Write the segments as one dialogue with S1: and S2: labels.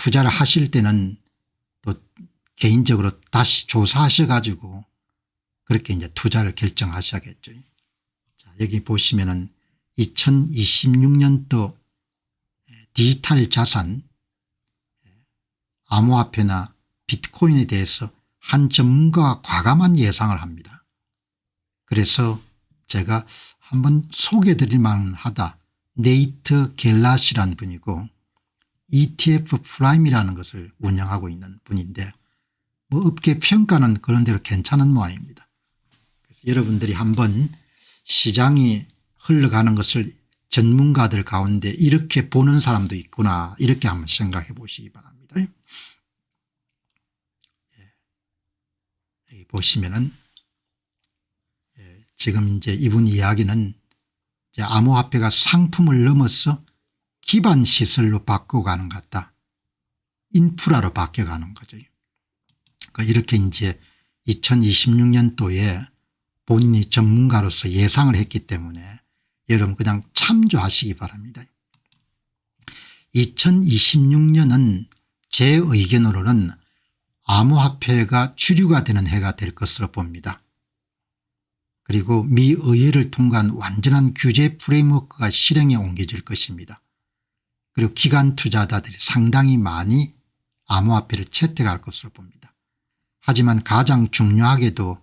S1: 투자를 하실 때는 또 개인적으로 다시 조사하셔 가지고 그렇게 이제 투자를 결정하셔야겠죠. 자, 여기 보시면은 2026년도 디지털 자산 암호화폐나 비트코인에 대해서 한 전문가가 과감한 예상을 합니다. 그래서 제가 한번 소개해드릴 만하다. 네이트 겔랏이라는 분이고 ETF 프라임이라는 것을 운영하고 있는 분인데 뭐 업계 평가는 그런 대로 괜찮은 모양입니다. 그래서 여러분들이 한번 시장이 흘러가는 것을 전문가들 가운데 이렇게 보는 사람도 있구나 이렇게 한번 생각해 보시기 바랍니다. 여기 보시면은 지금 이제 이분 이야기는 이제 암호화폐가 상품을 넘어서 기반 시설로 바꿔가는 것 같다. 인프라로 바뀌어가는 거죠. 그러니까 이렇게 이제 2026년도에 본인이 전문가로서 예상을 했기 때문에 여러분 그냥 참조하시기 바랍니다. 2026년은 제 의견으로는 암호화폐가 주류가 되는 해가 될 것으로 봅니다. 그리고 미 의회를 통과한 완전한 규제 프레임워크가 실행에 옮겨질 것입니다. 그리고 기관 투자자들이 상당히 많이 암호화폐를 채택할 것으로 봅니다. 하지만 가장 중요하게도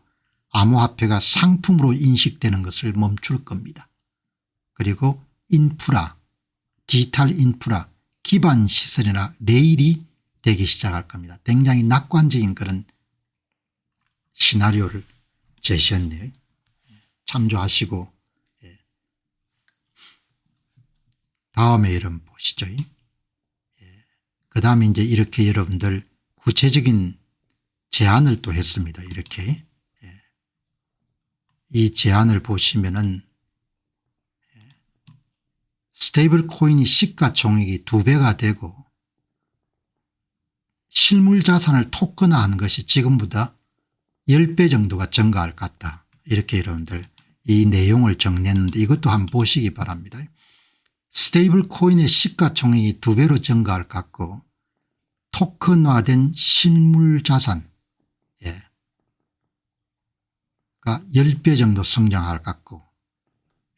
S1: 암호화폐가 상품으로 인식되는 것을 멈출 겁니다. 그리고 인프라, 디지털 인프라, 기반 시설이나 레일이 되기 시작할 겁니다. 굉장히 낙관적인 그런 시나리오를 제시했네요. 참조하시고 다음에 여러분 보시죠. 그 다음에 이제 이렇게 여러분들 구체적인 제안을 또 했습니다. 이렇게 이 제안을 보시면은 스테이블 코인이 시가총액이 2배가 되고 실물 자산을 토큰화하는 것이 지금보다 10배 정도가 증가할 것 같다. 이렇게 여러분들 이 내용을 정리했는데 이것도 한번 보시기 바랍니다. 스테이블 코인의 시가총액이 2배로 증가할 것 같고 토큰화된 실물 자산 가 10배 정도 성장할 것 같고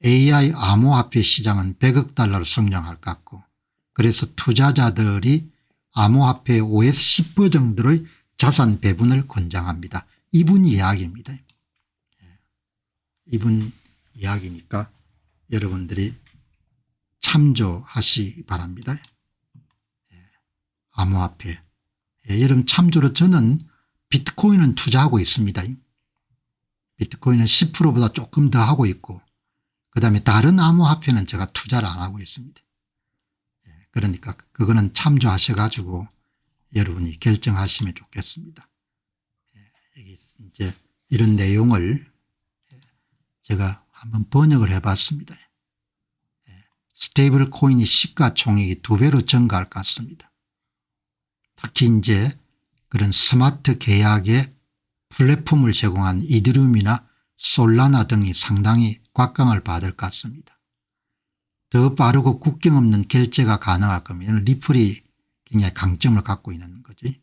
S1: AI 암호화폐 시장은 100억 달러로 성장할 것 같고 그래서 투자자들이 암호화폐의 5에서 10% 정도의 자산 배분을 권장합니다. 이분 이야기입니다. 이분 이야기니까 여러분들이 참조하시기 바랍니다. 암호화폐. 여러분 참조로 저는 비트코인은 투자하고 있습니다. 비트코인은 10%보다 조금 더 하고 있고 그다음에 다른 암호화폐는 제가 투자를 안 하고 있습니다. 그러니까 그거는 참조하셔 가지고 여러분이 결정하시면 좋겠습니다. 여기 이제 이런 내용을 제가 한번 번역을 해 봤습니다. 스테이블 코인이 시가총액이 2배로 증가할 것 같습니다. 특히 이제 그런 스마트 계약의 플랫폼을 제공한 이더리움이나 솔라나 등이 상당히 곽강을 받을 것 같습니다. 더 빠르고 국경 없는 결제가 가능할 겁니다. 리플이 굉장히 강점을 갖고 있는 거지.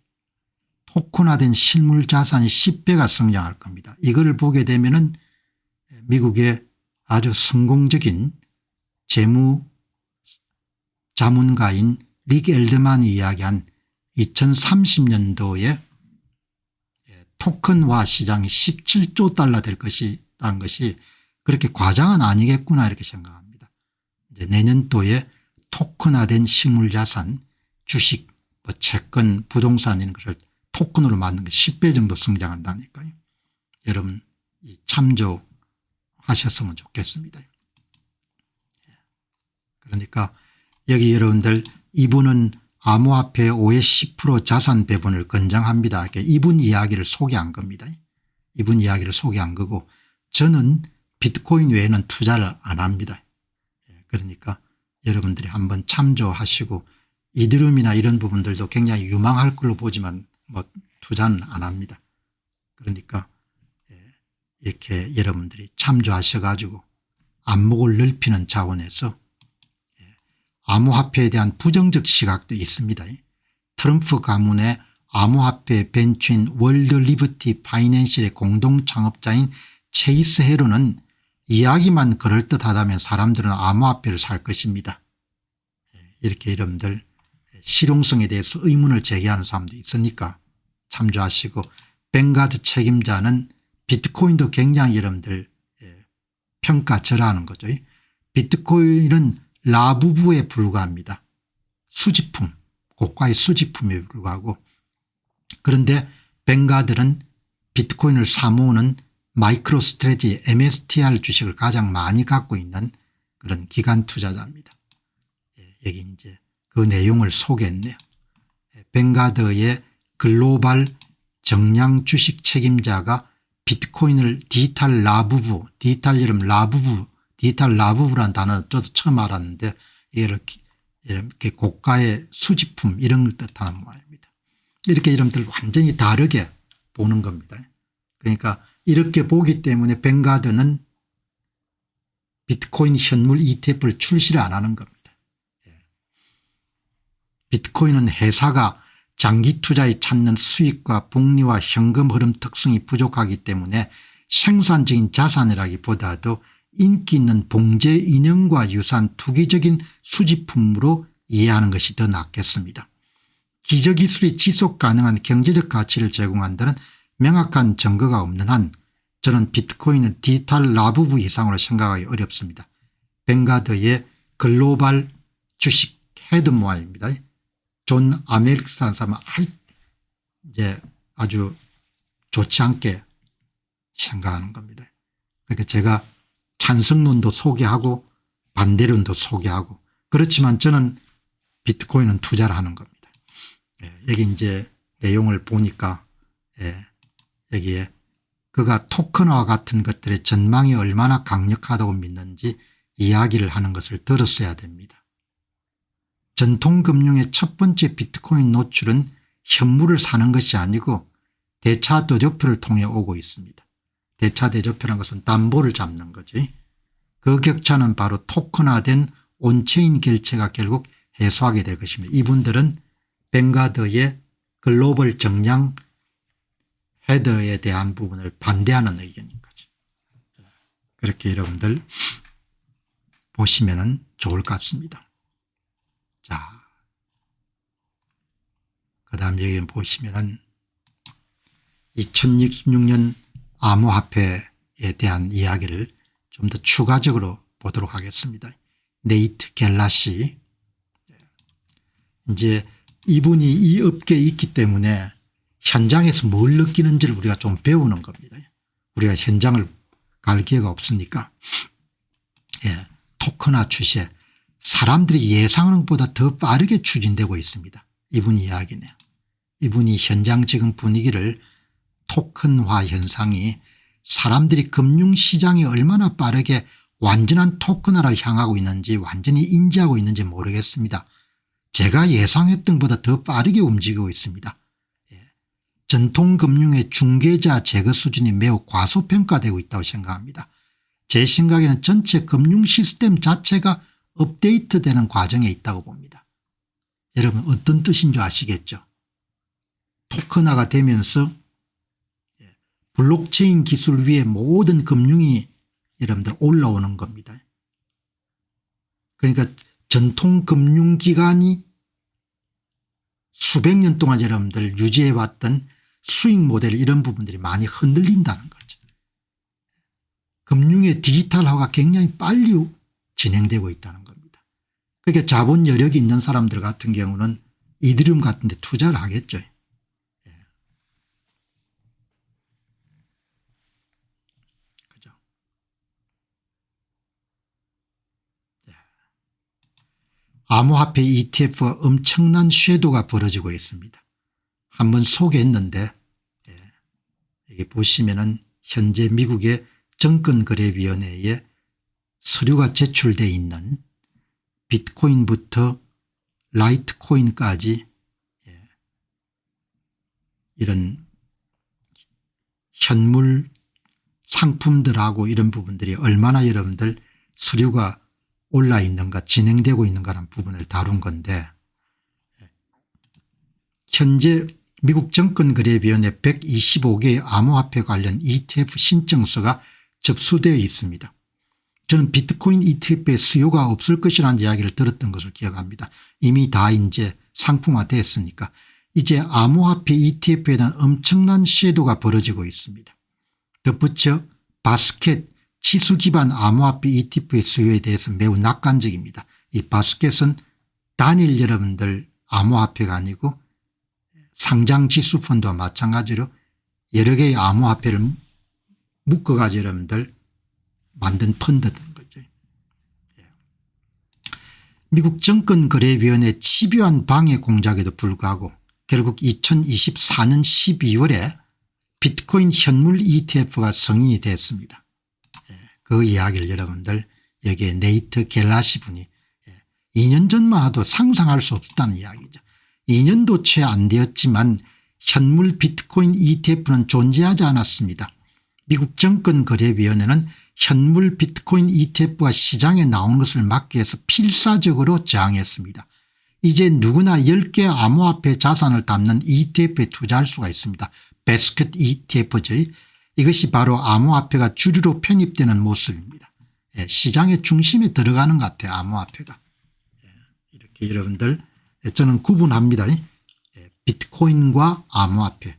S1: 토큰화된 실물 자산이 10배가 성장할 겁니다. 이걸 보게 되면은 미국의 아주 성공적인 재무 자문가인 릭 엘드만이 이야기한 2030년도에 토큰화 시장이 17조 달러 될 것이라는 것이 그렇게 과장은 아니겠구나 이렇게 생각합니다. 이제 내년도에 토큰화된 실물자산 주식 뭐 채권 부동산 이런 것을 토큰으로 만든 게 10배 정도 성장한다니까요. 여러분 참조하셨으면 좋겠습니다. 그러니까 여기 여러분들 이분은 암호화폐 5에서 10% 자산 배분을 권장합니다. 이렇게 이분 이야기를 소개한 겁니다. 이분 이야기를 소개한 거고 저는 비트코인 외에는 투자를 안 합니다. 그러니까 여러분들이 한번 참조하시고 이더리움이나 이런 부분들도 굉장히 유망할 걸로 보지만 뭐 투자는 안 합니다. 그러니까 이렇게 여러분들이 참조하셔 가지고 안목을 넓히는 차원에서 암호화폐에 대한 부정적 시각도 있습니다. 트럼프 가문의 암호화폐 벤처인 월드 리버티 파이낸셜의 공동 창업자인 체이스 헤론은 이야기만 그럴듯하다면 사람들은 암호화폐를 살 것입니다. 이렇게 여러분들 실용성에 대해서 의문을 제기하는 사람도 있으니까 참조하시고, 뱅가드 책임자는 비트코인도 굉장히 여러분들 평가절하하는 거죠. 비트코인은 라부부에 불과합니다. 수집품, 고가의 수집품에 불과하고, 그런데 뱅가드는 비트코인을 사모으는 마이크로 스트래tegy MSTR 주식을 가장 많이 갖고 있는 그런 기관 투자자입니다. 여기 이제 그 내용을 소개했네요. 뱅가드의 글로벌 정량 주식 책임자가 비트코인을 디지털 라부부, 디지털 이름 라부부, 디지털 라부부라는 단어 저도 처음 알았는데 이렇게 고가의 수집품 이런 걸 뜻하는 모양입니다. 이렇게 여러분들 완전히 다르게 보는 겁니다. 그러니까 이렇게 보기 때문에 뱅가드는 비트코인 현물 ETF를 출시를 안 하는 겁니다. 비트코인은 회사가 장기 투자에 찾는 수익과 복리와 현금 흐름 특성이 부족하기 때문에 생산적인 자산이라기보다도 인기 있는 봉제 인형과 유사한 투기적인 수집품으로 이해하는 것이 더 낫겠습니다. 기저기술이 지속 가능한 경제적 가치를 제공한다는 명확한 증거가 없는 한 저는 비트코인을 디지털 라부부 이상으로 생각하기 어렵습니다. 뱅가드의 글로벌 주식 헤드 모아입니다. 존 아메리카라는 사람은 이제 아주 좋지 않게 생각하는 겁니다. 그러니까 제가 찬성론도 소개하고 반대론도 소개하고, 그렇지만 저는 비트코인은 투자를 하는 겁니다. 여기 이제 내용을 보니까 여기에 그가 토큰화와 같은 것들의 전망이 얼마나 강력하다고 믿는지 이야기를 하는 것을 들었어야 됩니다. 전통금융의 첫 번째 비트코인 노출은 현물을 사는 것이 아니고 대차 대조표를 통해 오고 있습니다. 대차 대조표란 것은 담보를 잡는 거죠. 그 격차는 바로 토큰화된 온체인 결제가 결국 해소하게 될 것입니다. 이분들은 뱅가드의 글로벌 정량 헤더에 대한 부분을 반대하는 의견인 거죠. 그렇게 여러분들 보시면 좋을 것 같습니다. 자, 그 다음 여기 보시면은 2016년 암호화폐에 대한 이야기를 좀 더 추가적으로 보도록 하겠습니다. 네이트 갤라시, 이제 이분이 이 업계에 있기 때문에 현장에서 뭘 느끼는지를 우리가 좀 배우는 겁니다. 우리가 현장을 갈 기회가 없으니까. 토큰화 추세, 사람들이 예상하는 것보다 더 빠르게 추진되고 있습니다. 이분 이야기네요. 이분이 현장 지금 분위기를, 토큰화 현상이 사람들이 금융시장이 얼마나 빠르게 완전한 토큰화로 향하고 있는지 완전히 인지하고 있는지 모르겠습니다. 제가 예상했던 것보다 더 빠르게 움직이고 있습니다. 전통금융의 중개자 제거 수준이 매우 과소평가되고 있다고 생각합니다. 제 생각에는 전체 금융 시스템 자체가 업데이트되는 과정에 있다고 봅니다. 여러분 어떤 뜻인 줄 아시겠죠? 토큰화가 되면서 블록체인 기술 위에 모든 금융이 여러분들 올라오는 겁니다. 그러니까 전통금융기관이 수백 년 동안 여러분들 유지해왔던 수익 모델, 이런 부분들이 많이 흔들린다는 거죠. 금융의 디지털화가 굉장히 빨리 진행되고 있다는 겁니다. 그러니까 자본 여력이 있는 사람들 같은 경우는 이더리움 같은 데 투자를 하겠죠. 그죠. 암호화폐 ETF가 엄청난 쇄도가 벌어지고 있습니다. 한번 소개했는데 여기 보시면은 현재 미국의 정권거래위원회에 서류가 제출되어 있는 비트코인부터 라이트코인까지 이런 현물 상품들하고 이런 부분들이 얼마나 여러분들 서류가 올라 있는가, 진행되고 있는가라는 부분을 다룬 건데, 현재 미국 정권거래위원회 125개의 암호화폐 관련 ETF 신청서가 접수되어 있습니다. 저는 비트코인 ETF의 수요가 없을 것이라는 이야기를 들었던 것을 기억합니다. 이미 다 이제 상품화됐으니까 이제 암호화폐 ETF에 대한 엄청난 시도가 벌어지고 있습니다. 덧붙여 바스켓 지수 기반 암호화폐 ETF의 수요에 대해서 매우 낙관적입니다. 이 바스켓은 단일 여러분들 암호화폐가 아니고 상장지수 펀드와 마찬가지로 여러 개의 암호화폐를 묶어가지고 여러분들 만든 펀드인 거죠. 미국 정권거래위원회 집요한 방해 공작에도 불구하고 결국 2024년 12월에 비트코인 현물 ETF가 승인이 됐습니다. 그 이야기를 여러분들 여기에 네이트 갤라시 분이 2년 전만 해도 상상할 수 없었다는 이야기죠. 2년도 채 안 되었지만 현물 비트코인 ETF는 존재하지 않았습니다. 미국 정권거래위원회는 현물 비트코인 ETF가 시장에 나오는 것을 막기 위해서 필사적으로 저항했습니다. 이제 누구나 10개 암호화폐 자산을 담는 ETF에 투자할 수가 있습니다. 바스켓 ETF죠. 이것이 바로 암호화폐가 주류로 편입되는 모습입니다. 시장의 중심에 들어가는 것 같아요. 암호화폐가. 이렇게 여러분들 저는 구분합니다. 비트코인과 암호화폐.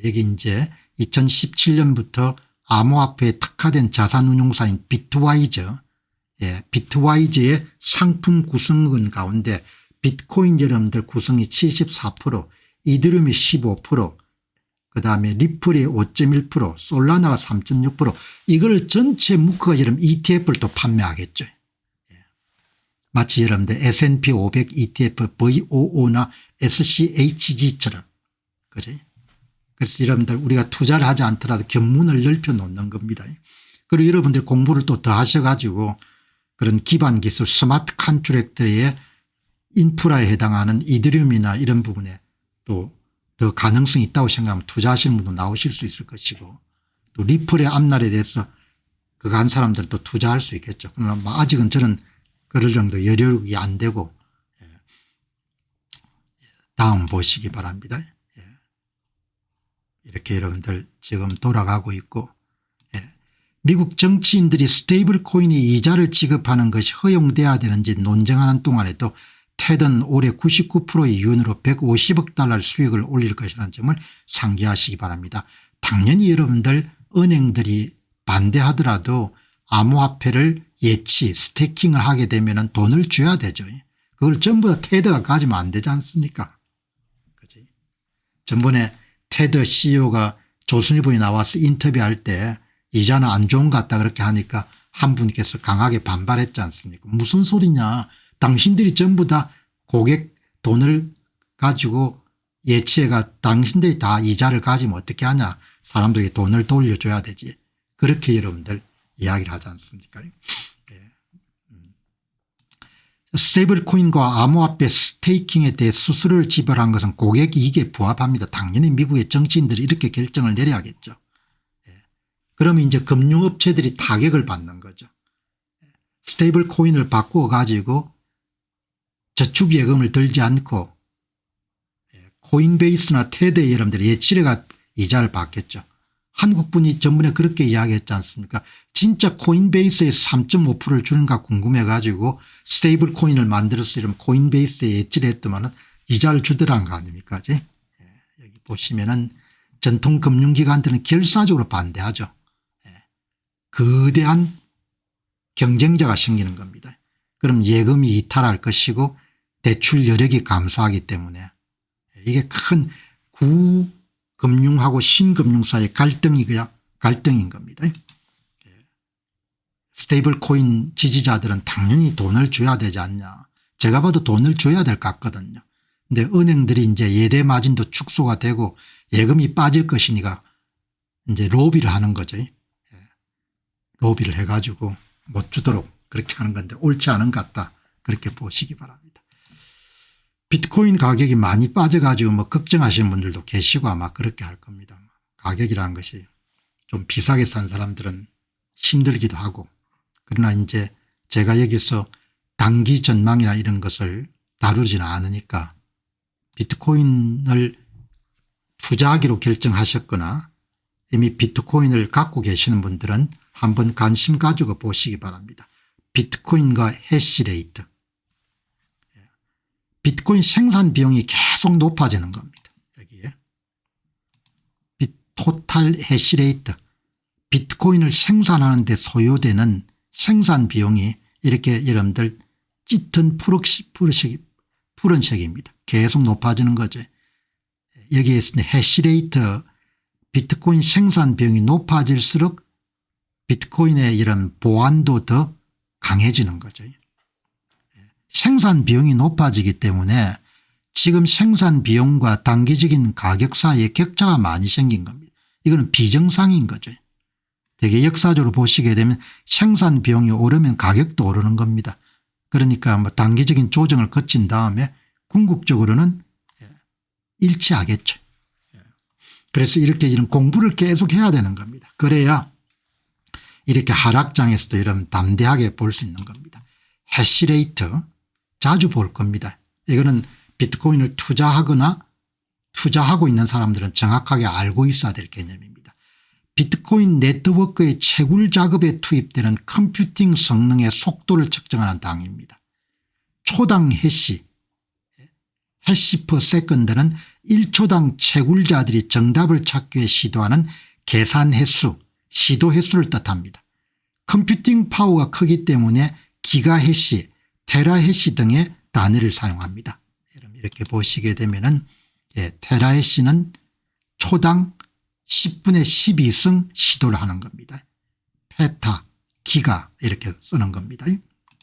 S1: 여기 이제 2017년부터 암호화폐에 특화된 자산운용사인 비트와이저, 비트와이저의 상품 구성원 가운데 비트코인 여러분들 구성이 74%, 이더리움이 15%, 그다음에 리플이 5.1%, 솔라나가 3.6%, 이걸 전체 묶어가 여러분 ETF를 또 판매하겠죠. 마치 여러분들 S&P 500 ETF VOO나 SCHG처럼. 그죠? 그래서 여러분들 우리가 투자를 하지 않더라도 견문을 넓혀 놓는 겁니다. 그리고 여러분들 공부를 또 더 하셔가지고 그런 기반 기술 스마트 컨트랙트의 인프라에 해당하는 이더리움이나 이런 부분에 또 더 가능성이 있다고 생각하면 투자하시는 분도 나오실 수 있을 것이고 또 리플의 앞날에 대해서 그거 한 사람들도 투자할 수 있겠죠. 그러나 뭐 아직은 저는 그럴 정도 여력이 안 되고 다음 보시기 바랍니다. 이렇게 여러분들 지금 돌아가고 있고 미국 정치인들이 스테이블 코인이 이자를 지급하는 것이 허용돼야 되는지 논쟁하는 동안에도 테드는 올해 99%의 이윤으로 150억 달러 수익을 올릴 것이라는 점을 상기하시기 바랍니다. 당연히 여러분들 은행들이 반대하더라도 암호화폐를 예치 스테이킹을 하게 되면 돈을 줘야 되죠. 그걸 전부 다 테드가 가지면 안 되지 않습니까? 그치? 전번에 테드 CEO가 조선일보에 나와서 인터뷰할 때 이자는 안 좋은 것 같다 그렇게 하니까 한 분께서 강하게 반발했지 않습니까? 무슨 소리냐. 당신들이 전부 다 고객 돈을 가지고 예치해가 당신들이 다 이자를 가지면 어떻게 하냐. 사람들에게 돈을 돌려줘야 되지. 그렇게 여러분들 이야기를 하지 않습니까? 스테이블 코인과 암호화폐 스테이킹에 대해 수수료를 지불한 것은 고객 이익에 부합합니다. 당연히 미국의 정치인들이 이렇게 결정을 내려야겠죠. 그러면 이제 금융업체들이 타격을 받는 거죠. 스테이블 코인을 바꾸어 가지고 저축예금을 들지 않고 코인베이스나 테드에 여러분들이 예치례가 이자를 받겠죠. 한국분이 전번에 그렇게 이야기했지 않습니까? 진짜 코인베이스에 3.5%를 주는가 궁금해 가지고 스테이블 코인을 만들어서 이러면 코인베이스에 예치를 했더만 이자를 주더란 거 아닙니까? 여기 보시면은 전통 금융기관들은 결사적으로 반대하죠. 거대한 경쟁자가 생기는 겁니다. 그럼 예금이 이탈할 것이고 대출 여력이 감소하기 때문에 이게 큰 구금융하고 신금융사의 갈등인 겁니다. 스테이블 코인 지지자들은 당연히 돈을 줘야 되지 않냐. 제가 봐도 돈을 줘야 될 것 같거든요. 근데 은행들이 이제 예대 마진도 축소가 되고 예금이 빠질 것이니까 이제 로비를 하는 거죠. 로비를 해가지고 못 주도록 그렇게 하는 건데 옳지 않은 것 같다. 그렇게 보시기 바랍니다. 비트코인 가격이 많이 빠져가지고 뭐 걱정하시는 분들도 계시고 아마 그렇게 할 겁니다. 가격이라는 것이 좀 비싸게 산 사람들은 힘들기도 하고 그러나 이제 제가 여기서 단기 전망이나 이런 것을 다루지는 않으니까 비트코인을 투자하기로 결정하셨거나 이미 비트코인을 갖고 계시는 분들은 한번 관심 가지고 보시기 바랍니다. 비트코인과 해시레이트. 비트코인 생산 비용이 계속 높아지는 겁니다. 여기에 토탈 해시레이트, 비트코인을 생산하는 데 소요되는 생산 비용이 이렇게 여러분들 짙은 푸른색입니다. 계속 높아지는 거죠. 여기에 있는 해시레이트, 비트코인 생산 비용이 높아질수록 비트코인의 이런 보안도 더 강해지는 거죠. 생산 비용이 높아지기 때문에 지금 생산 비용과 단기적인 가격 사이에 격차가 많이 생긴 겁니다. 이거는 비정상인 거죠. 되게 역사적으로 보시게 되면 생산 비용이 오르면 가격도 오르는 겁니다. 그러니까 뭐 단기적인 조정을 거친 다음에 궁극적으로는 일치하겠죠. 그래서 이렇게 이런 공부를 계속 해야 되는 겁니다. 그래야 이렇게 하락장에서도 이런 담대하게 볼 수 있는 겁니다. 해시레이트 자주 볼 겁니다. 이거는 비트코인을 투자하거나 투자하고 있는 사람들은 정확하게 알고 있어야 될 개념입니다. 비트코인 네트워크의 채굴 작업에 투입되는 컴퓨팅 성능의 속도를 측정하는 당입니다. 초당 해시 퍼 세컨드는 1초당 채굴자들이 정답을 찾기 위해 시도하는 계산 횟수, 시도 횟수를 뜻합니다. 컴퓨팅 파워가 크기 때문에 기가해시, 테라해시 등의 단위를 사용합니다. 이렇게 보시게 되면은 테라해시는 초당 10분의 12승 시도를 하는 겁니다. 페타, 기가 이렇게 쓰는 겁니다.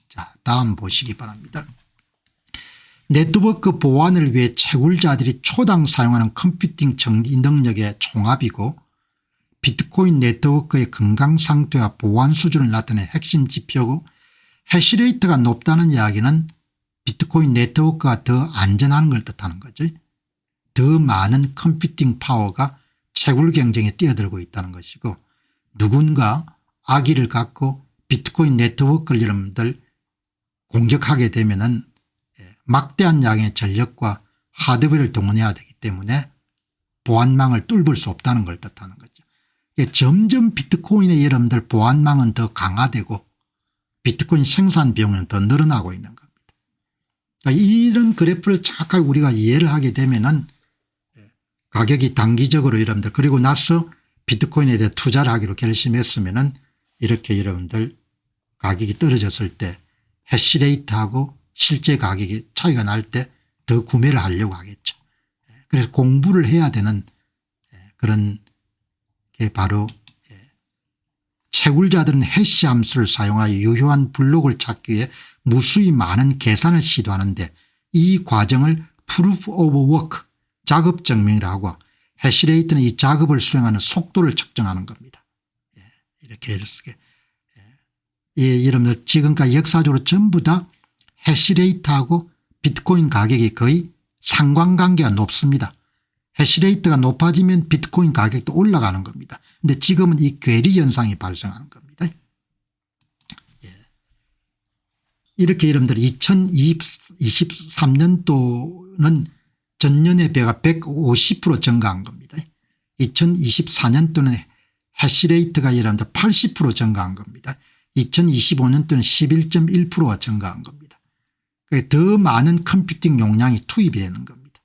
S1: 자, 다음 보시기 바랍니다. 네트워크 보안을 위해 채굴자들이 초당 사용하는 컴퓨팅 정리 능력의 총합이고 비트코인 네트워크의 건강 상태와 보안 수준을 나타내는 핵심 지표고 해시레이트가 높다는 이야기는 비트코인 네트워크가 더 안전한 걸 뜻하는 거죠. 더 많은 컴퓨팅 파워가 채굴 경쟁에 뛰어들고 있다는 것이고 누군가 악의를 갖고 비트코인 네트워크를 여러분들 공격하게 되면은 막대한 양의 전력과 하드웨어를 동원해야 되기 때문에 보안망을 뚫을 수 없다는 걸 뜻하는 거죠. 점점 비트코인의 여러분들 보안망은 더 강화되고 비트코인 생산 비용은 더 늘어나고 있는 겁니다. 그러니까 이런 그래프를 정확하게 우리가 이해를 하게 되면은 가격이 단기적으로 여러분들 그리고 나서 비트코인에 대해 투자를 하기로 결심했으면은 이렇게 여러분들 가격이 떨어졌을 때 해시레이트하고 실제 가격이 차이가 날 때 더 구매를 하려고 하겠죠. 그래서 공부를 해야 되는 그런 게 바로 채굴자들은 해시 함수를 사용하여 유효한 블록을 찾기 위해 무수히 많은 계산을 시도하는데 이 과정을 Proof of Work 작업 증명이라고 하고 해시레이트는 이 작업을 수행하는 속도를 측정하는 겁니다. 이렇게 여러분들 지금까지 역사적으로 전부 다 해시레이트하고 비트코인 가격이 거의 상관관계가 높습니다. 해시레이트가 높아지면 비트코인 가격도 올라가는 겁니다. 그런데 지금은 이 괴리 현상이 발생하는 겁니다. 이렇게 여러분들 2023년도는 전년에 비해 150% 증가한 겁니다. 2024년도는 해시레이트가 여러분들 80% 증가한 겁니다. 2025년도는 11.1% 증가한 겁니다. 더 많은 컴퓨팅 용량이 투입이 되는 겁니다.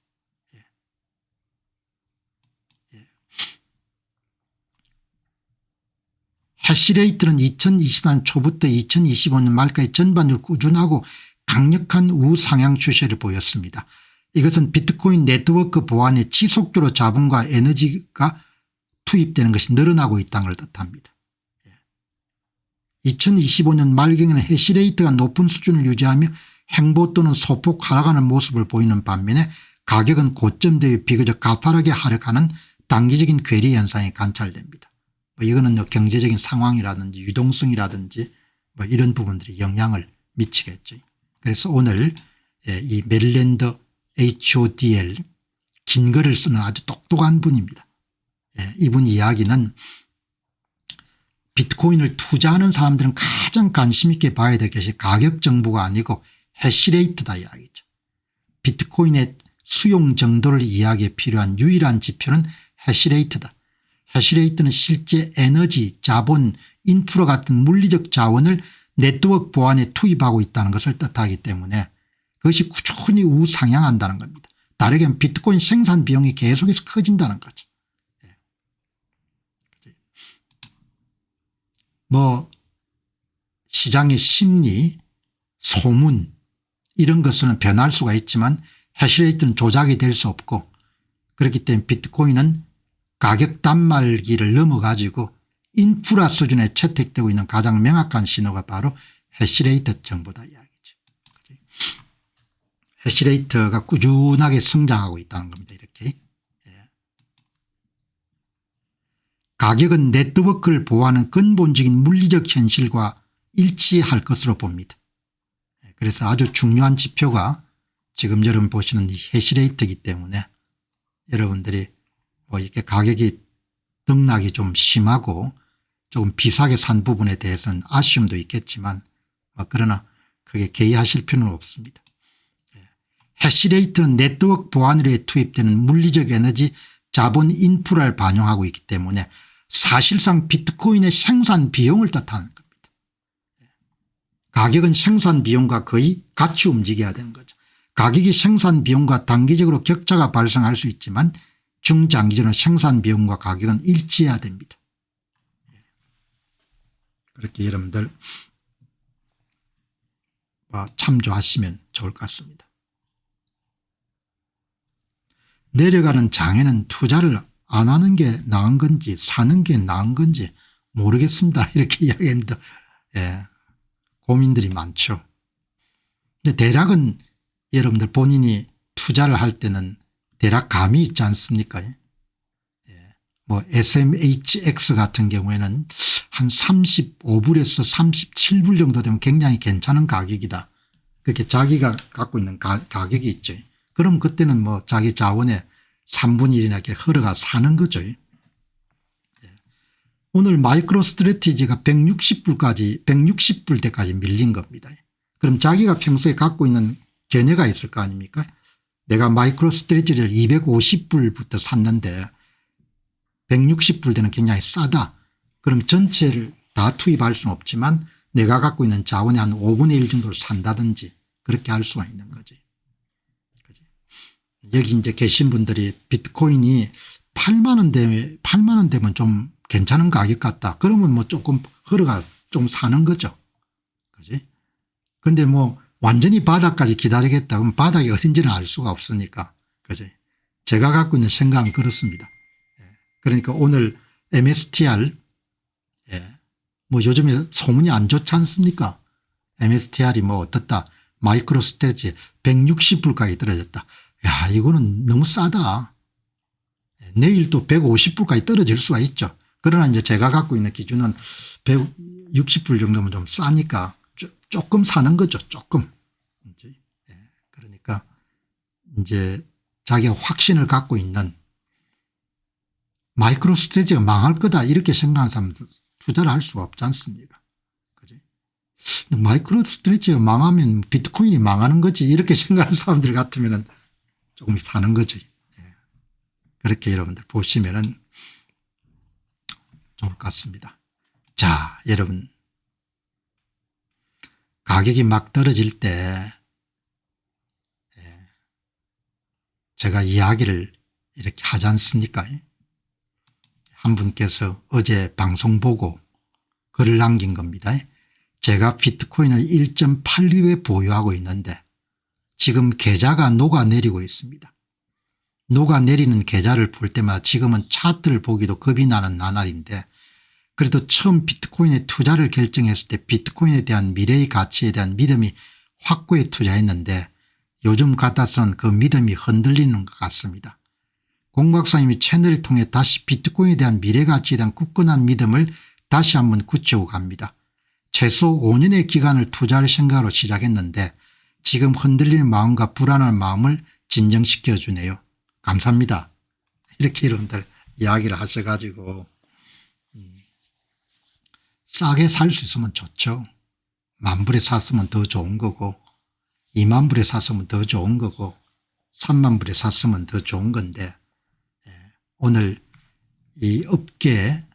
S1: 해시레이트는 2020년 초부터 2025년 말까지 전반적으로 꾸준하고 강력한 우상향 추세를 보였습니다. 이것은 비트코인 네트워크 보안에 지속적으로 자본과 에너지가 투입되는 것이 늘어나고 있다는 걸 뜻합니다. 2025년 말경에는 해시레이트가 높은 수준을 유지하며 행보 또는 소폭 하락하는 모습을 보이는 반면에 가격은 고점 대비 비교적 가파르게 하락하는 단기적인 괴리 현상이 관찰됩니다. 이거는 경제적인 상황이라든지 유동성이라든지 이런 부분들이 영향을 미치겠죠. 그래서 오늘 이 메릴랜드 HODL 긴 글을 쓰는 아주 똑똑한 분입니다. 이분 이야기는 비트코인을 투자하는 사람들은 가장 관심 있게 봐야 될 것이 가격 정보가 아니고 해시레이트다 이야기죠. 비트코인의 수용 정도를 이해하기에 필요한 유일한 지표는 해시레이트다. 해시레이트는 실제 에너지, 자본, 인프라 같은 물리적 자원을 네트워크 보안에 투입하고 있다는 것을 뜻하기 때문에 그것이 꾸준히 우상향한다는 겁니다. 다르게 하면 비트코인 생산 비용이 계속해서 커진다는 거죠. 뭐 시장의 심리, 소문 이런 것은 변할 수가 있지만 해시레이트는 조작이 될 수 없고 그렇기 때문에 비트코인은 가격 단말기를 넘어 가지고 인프라 수준에 채택되고 있는 가장 명확한 신호가 바로 해시레이트 정보다 이야기죠. 해시레이트가 꾸준하게 성장하고 있다는 겁니다. 이렇게. 가격은 네트워크를 보호하는 근본적인 물리적 현실과 일치할 것으로 봅니다. 그래서 아주 중요한 지표가 지금 여러분 보시는 이 해시레이트이기 때문에 여러분들이 뭐 이렇게 가격이 등락이 좀 심하고 조금 비싸게 산 부분에 대해서는 아쉬움도 있겠지만 그러나 그게 개의하실 필요는 없습니다. 해시레이트는 네트워크 보안에 투입되는 물리적 에너지 자본 인프라를 반영하고 있기 때문에 사실상 비트코인의 생산 비용을 뜻하는 겁니다. 가격은 생산 비용과 거의 같이 움직여야 되는 거죠. 가격이 생산 비용과 단기적으로 격차가 발생할 수 있지만 중장기적으로 생산 비용과 가격은 일치해야 됩니다. 그렇게 여러분들 참조하시면 좋을 것 같습니다. 내려가는 장에는 투자를 안 하는 게 나은 건지 사는 게 나은 건지 모르겠습니다. 이렇게 이야기했는데 고민들이 많죠. 근데 대략은 여러분들 본인이 투자를 할 때는 대략 감이 있지 않습니까? 뭐 SMHX 같은 경우에는 한 35불에서 37불 정도 되면 굉장히 괜찮은 가격이다. 그렇게 자기가 갖고 있는 가격이 있죠. 그럼 그때는 뭐 자기 자원의 3분의 1이나 이렇게 흘러가 사는 거죠. 오늘 마이크로 스트래티지가 160불 때까지 밀린 겁니다. 그럼 자기가 평소에 갖고 있는 견해가 있을 거 아닙니까? 내가 마이크로 스트래티지를 250불부터 샀는데 160불 되는 굉장히 싸다. 그럼 전체를 다 투입할 수는 없지만 내가 갖고 있는 자원의 한 5분의 1 정도를 산다든지 그렇게 할 수가 있는 거죠. 여기 이제 계신 분들이 비트코인이 8만 원 되면 좀 괜찮은 가격 같다. 그러면 뭐 조금 흘러가 좀 사는 거죠. 그지? 근데 뭐 완전히 바닥까지 기다리겠다. 그럼 바닥이 어딘지는 알 수가 없으니까. 그지? 제가 갖고 있는 생각은 그렇습니다. 그러니까 오늘 MSTR 뭐 요즘에 소문이 안 좋지 않습니까? MSTR이 뭐 어떻다. 마이크로 스트래티지 160불까지 떨어졌다. 야, 이거는 너무 싸다. 내일 또 150불까지 떨어질 수가 있죠. 그러나 이제 제가 갖고 있는 기준은 160불 정도면 좀 싸니까 조금 사는 거죠. 조금. 그러니까 이제 자기가 확신을 갖고 있는 마이크로 스트래티지가 망할 거다 이렇게 생각하는 사람들 투자를 할 수가 없지 않습니까? 그지? 마이크로 스트래티지가 망하면 비트코인이 망하는 거지 이렇게 생각하는 사람들 같으면 조금 사는 거죠. 그렇게 여러분들 보시면은 좋을 것 같습니다. 자, 여러분 가격이 막 떨어질 때 제가 이야기를 이렇게 하지 않습니까? 한 분께서 어제 방송 보고 글을 남긴 겁니다. 제가 비트코인을 1.82에 보유하고 있는데 지금 계좌가 녹아내리고 있습니다. 녹아내리는 계좌를 볼 때마다 지금은 차트를 보기도 겁이 나는 나날인데 그래도 처음 비트코인에 투자를 결정했을 때 비트코인에 대한 미래의 가치에 대한 믿음이 확고히 투자했는데 요즘 같아서는 그 믿음이 흔들리는 것 같습니다. 공 박사님이 채널을 통해 다시 비트코인에 대한 미래 가치에 대한 굳건한 믿음을 다시 한번 굳히고 갑니다. 최소 5년의 기간을 투자할 생각으로 시작했는데 지금 흔들리는 마음과 불안한 마음을 진정시켜 주네요. 감사합니다. 이렇게 여러분들 이야기를 하셔가지고 싸게 살 수 있으면 좋죠. 10,000불에 샀으면 더 좋은 거고 20,000불에 샀으면 더 좋은 거고 3만 불에 샀으면 더 좋은 건데 오늘 이 업계에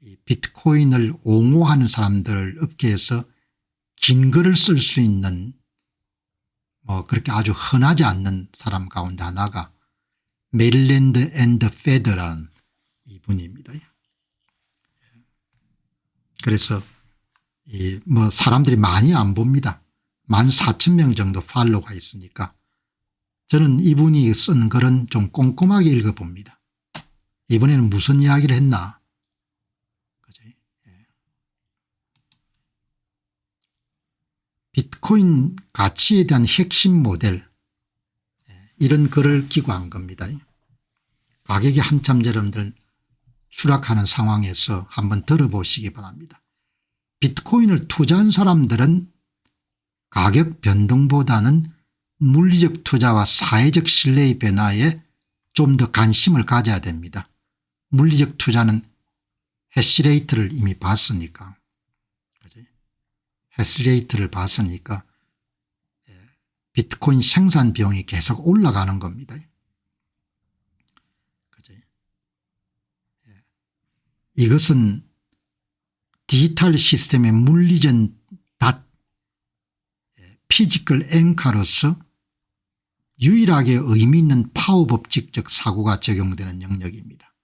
S1: 이 비트코인을 옹호하는 사람들을 업계에서 긴 글을 쓸 수 있는 뭐 그렇게 아주 흔하지 않는 사람 가운데 하나가 메릴랜드 앤드 페더라는 이분입니다. 그래서 이 뭐 사람들이 많이 안 봅니다. 14,000명 정도 팔로우가 있으니까 저는 이분이 쓴 글은 좀 꼼꼼하게 읽어봅니다. 이번에는 무슨 이야기를 했나. 그죠? 비트코인 가치에 대한 핵심 모델 이런 글을 기고한 겁니다. 가격이 한참 여러분들 추락하는 상황에서 한번 들어보시기 바랍니다. 비트코인을 투자한 사람들은 가격 변동보다는 물리적 투자와 사회적 신뢰의 변화에 좀 더 관심을 가져야 됩니다. 물리적 투자는 해시레이트를 이미 봤으니까. 해시레이트를 봤으니까 비트코인 생산 비용이 계속 올라가는 겁니다. 이것은 디지털 시스템의 물리적 피지컬 앵커로서 유일하게 의미 있는 파워 법칙적 사고가 적용되는 영역입니다.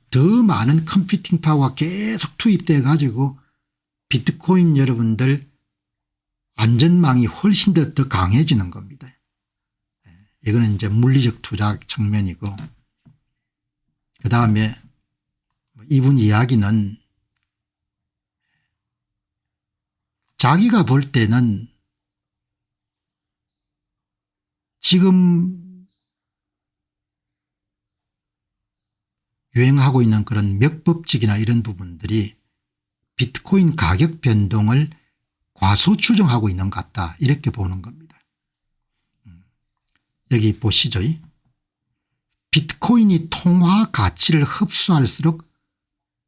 S1: 더 많은 컴퓨팅 파워가 계속 투입돼 가지고 비트코인 여러분들 안전망이 훨씬 더 강해지는 겁니다. 이거는 이제 물리적 투자 측면이고 그다음에 이분 이야기는 자기가 볼 때는 지금 유행하고 있는 그런 맥법칙이나 이런 부분들이 비트코인 가격 변동을 과소 추정하고 있는 것 같다 이렇게 보는 겁니다. 여기 보시죠. 비트코인이 통화 가치를 흡수할수록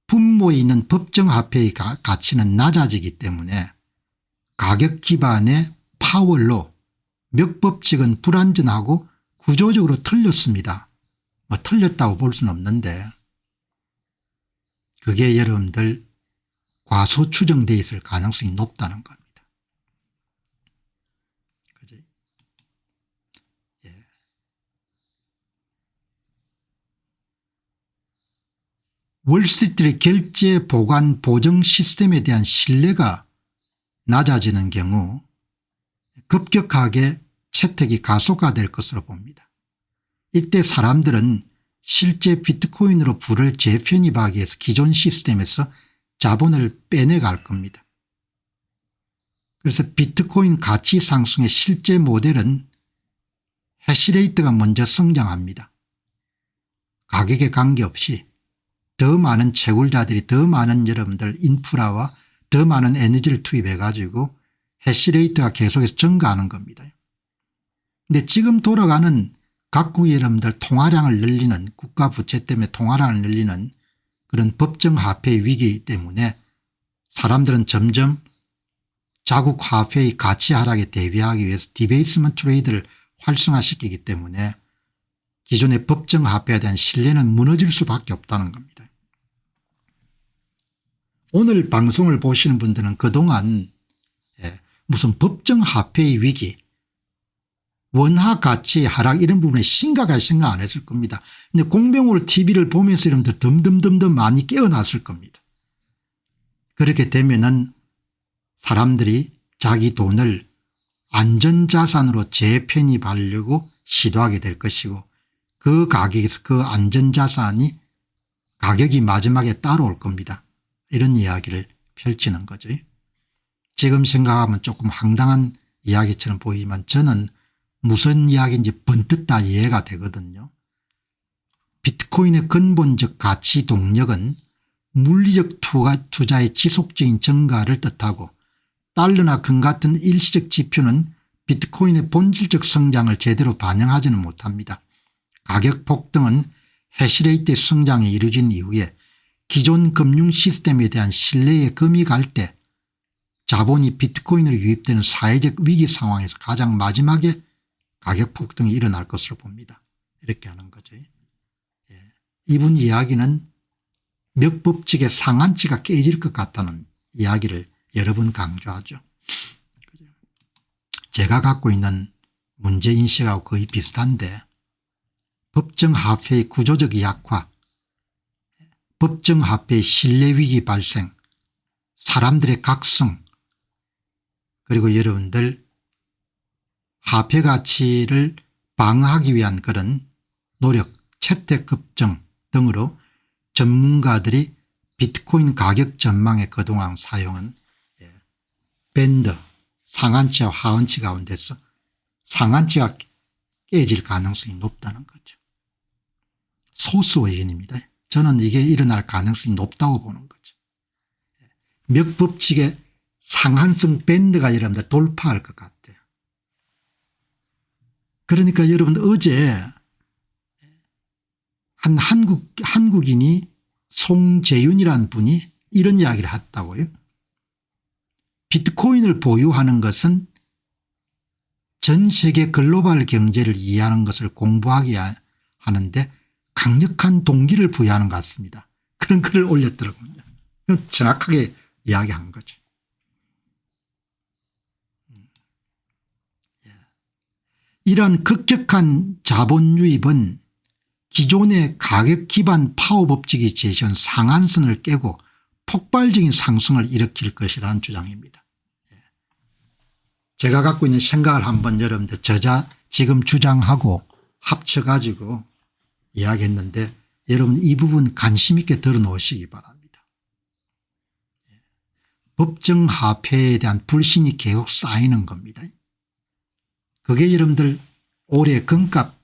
S1: 분모에 있는 법정화폐의 가치는 낮아지기 때문에 가격 기반의 파월로 맥법칙은 불완전하고 구조적으로 틀렸습니다. 뭐 틀렸다고 볼 수는 없는데 그게 여러분들 과소 추정되어 있을 가능성이 높다는 겁니다. 그죠? 예. 월스트리트의 결제 보관 보정 시스템에 대한 신뢰가 낮아지는 경우 급격하게 채택이 가속화될 것으로 봅니다. 이때 사람들은 실제 비트코인으로 불을 재편입하기 위해서 기존 시스템에서 자본을 빼내갈 겁니다. 그래서 비트코인 가치 상승의 실제 모델은 해시레이트가 먼저 성장합니다. 가격에 관계없이 더 많은 채굴자들이 더 많은 여러분들 인프라와 더 많은 에너지를 투입해 가지고 해시레이트가 계속해서 증가하는 겁니다. 그런데 지금 돌아가는 각국의 여러분들 통화량을 늘리는 국가 부채 때문에 통화량을 늘리는 그런 법정 화폐 위기 때문에 사람들은 점점 자국 화폐의 가치 하락에 대비하기 위해서 디베이스먼트 트레이드를 활성화시키기 때문에 기존의 법정 화폐에 대한 신뢰는 무너질 수밖에 없다는 겁니다. 오늘 방송을 보시는 분들은 그동안 무슨 법정 화폐의 위기 원화 가치의 하락 이런 부분에 심각하게 생각 안 했을 겁니다. 근데 공병호를 TV를 보면서 여러분들 덤덤덤덤 많이 깨어났을 겁니다. 그렇게 되면은 사람들이 자기 돈을 안전자산으로 재편입하려고 시도하게 될 것이고 그 가격에서 그 안전자산이 가격이 마지막에 따라올 겁니다. 이런 이야기를 펼치는 거죠. 지금 생각하면 조금 황당한 이야기처럼 보이지만 저는 무슨 이야기인지 번뜩 다 이해가 되거든요. 비트코인의 근본적 가치 동력은 물리적 투자의 지속적인 증가를 뜻하고 달러나 금 같은 일시적 지표는 비트코인의 본질적 성장을 제대로 반영하지는 못합니다. 가격 폭등은 해시레이트의 성장이 이루어진 이후에 기존 금융 시스템에 대한 신뢰에 금이 갈 때 자본이 비트코인으로 유입되는 사회적 위기 상황에서 가장 마지막에 가격 폭등이 일어날 것으로 봅니다. 이렇게 하는 거죠. 예. 이분 이야기는 맥법칙의 상한치가 깨질 것 같다는 이야기를 여러 번 강조하죠. 제가 갖고 있는 문제인식하고 거의 비슷한데 법정화폐의 구조적 약화, 법정화폐의 신뢰위기 발생, 사람들의 각성, 그리고 여러분들 화폐 가치를 방어하기 위한 그런 노력, 채택급정 등으로 전문가들이 비트코인 가격 전망에 그동안 사용한 밴드, 상한치와 하한치 가운데서 상한치가 깨질 가능성이 높다는 거죠. 소수 의견입니다. 저는 이게 일어날 가능성이 높다고 보는 거죠. 맥법칙의 상한성 밴드가 여러분들 돌파할 것 같아요. 그러니까 여러분 어제 한 한국인이 송재윤이라는 분이 이런 이야기를 했다고요. 비트코인을 보유하는 것은 전 세계 글로벌 경제를 이해하는 것을 공부하게 하는데 강력한 동기를 부여하는 것 같습니다. 그런 글을 올렸더라고요. 정확하게 이야기한 거죠. 이러한 급격한 자본 유입은 기존의 가격 기반 파워 법칙이 제시한 상한선을 깨고 폭발적인 상승을 일으킬 것이라는 주장입니다. 제가 갖고 있는 생각을 한번 여러분들 지금 주장하고 합쳐가지고 이야기했는데 여러분 이 부분 관심 있게 들어놓으시기 바랍니다. 법정화폐에 대한 불신이 계속 쌓이는 겁니다. 그게 여러분들 올해 금값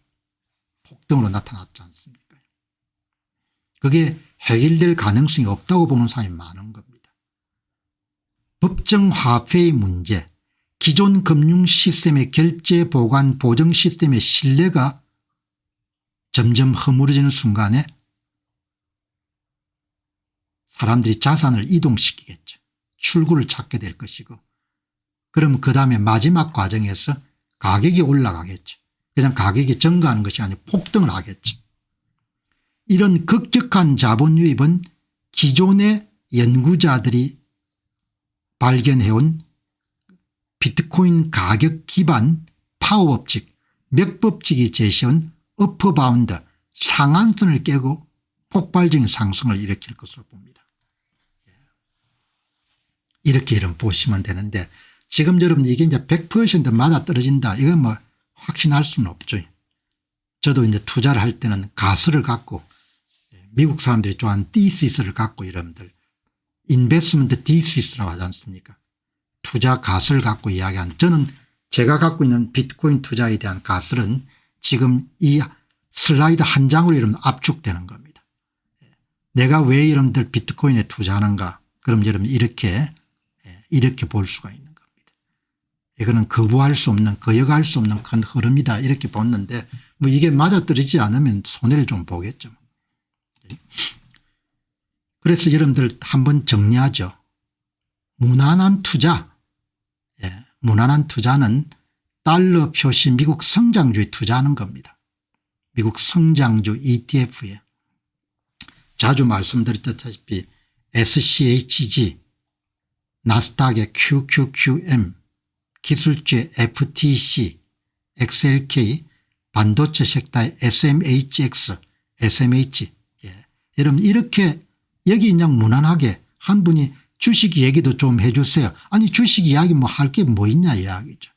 S1: 폭등으로 나타났지 않습니까? 그게 해결될 가능성이 없다고 보는 사람이 많은 겁니다. 법정화폐의 문제, 기존 금융 시스템의 결제 보관 보정 시스템의 신뢰가 점점 허물어지는 순간에 사람들이 자산을 이동시키겠죠. 출구를 찾게 될 것이고 그러면 그다음에 마지막 과정에서 가격이 올라가겠죠. 그냥 가격이 증가하는 것이 아니라 폭등을 하겠죠. 이런 급격한 자본 유입은 기존의 연구자들이 발견해온 비트코인 가격 기반 파워 법칙, 맥법칙이 제시한 어퍼 바운드 상한선을 깨고 폭발적인 상승을 일으킬 것으로 봅니다. 이렇게 여러분 보시면 되는데 지금 여러분 이게 이제 100% 맞아떨어진다 이건 뭐 확신할 수는 없죠. 저도 이제 투자를 할 때는 가설을 갖고 미국 사람들이 좋아하는 디시스를 갖고 여러분들 인베스트먼트 디시스라고 하지 않습니까? 투자 가설을 갖고 이야기하는데 저는 제가 갖고 있는 비트코인 투자에 대한 가설은 지금 이 슬라이드 한 장으로 여러분 압축되는 겁니다. 내가 왜 여러분들 비트코인에 투자하는가 그럼 여러분 이렇게 볼 수가 있는 겁니다. 이거는 거부할 수 없는 거역할 수 없는 큰 흐름이다 이렇게 보는데 뭐 이게 맞아떨어지지 않으면 손해를 좀 보겠죠. 그래서 여러분들 한번 정리하죠. 무난한 투자, 무난한 투자는 달러 표시 미국 성장주에 투자하는 겁니다. 미국 성장주 ETF에 자주 말씀드렸다시피 SCHG, 나스닥의 QQQM, 기술주의 FTC, XLK, 반도체 섹터의 SMHX, SMH. 여러분 이렇게 여기 그냥 무난하게 한 분이 주식 얘기도 좀 해 주세요. 아니 주식 이야기 뭐 할 게 뭐 있냐 이야기죠.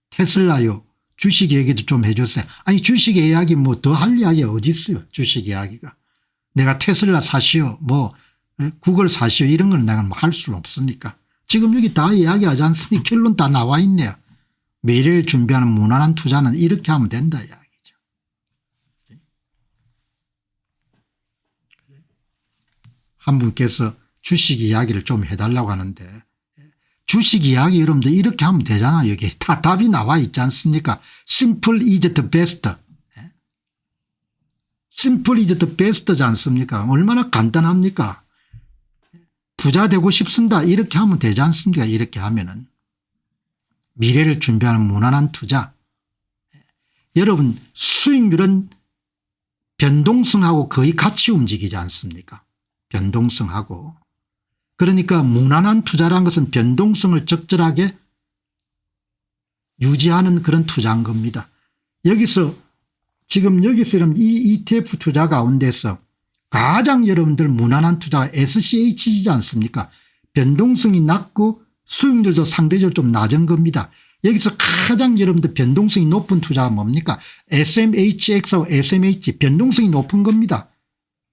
S1: 테슬라요. 주식 얘기도 좀 해 주세요. 아니 주식 이야기 뭐 더 할 이야기 어디 있어요. 주식 이야기가. 내가 테슬라 사시오 뭐 구글 사시오 이런 걸 내가 뭐 할 수는 없습니까. 지금 여기 다 이야기하지 않습니까. 결론 다 나와 있네요. 미래를 준비하는 무난한 투자는 이렇게 하면 된다 이야기죠. 한 분께서 주식 이야기를 좀 해달라고 하는데 주식 이야기 여러분들 이렇게 하면 되잖아요. 여기 다 답이 나와 있지 않습니까. Simple is the best. Simple is the best지 않습니까. 얼마나 간단합니까. 부자 되고 싶습니다. 이렇게 하면 되지 않습니까. 이렇게 하면은 미래를 준비하는 무난한 투자. 여러분 수익률은 변동성하고 거의 같이 움직이지 않습니까? 변동성하고. 그러니까 무난한 투자라는 것은 변동성을 적절하게 유지하는 그런 투자인 겁니다. 여기서 지금 여기서 이 ETF 투자 가운데서 가장 여러분들 무난한 투자가 SCH이지 않습니까? 변동성이 낮고 수익률도 상대적으로 좀 낮은 겁니다. 여기서 가장 여러분들 변동성이 높은 투자가 뭡니까? SMHX하고 SMH 변동성이 높은 겁니다.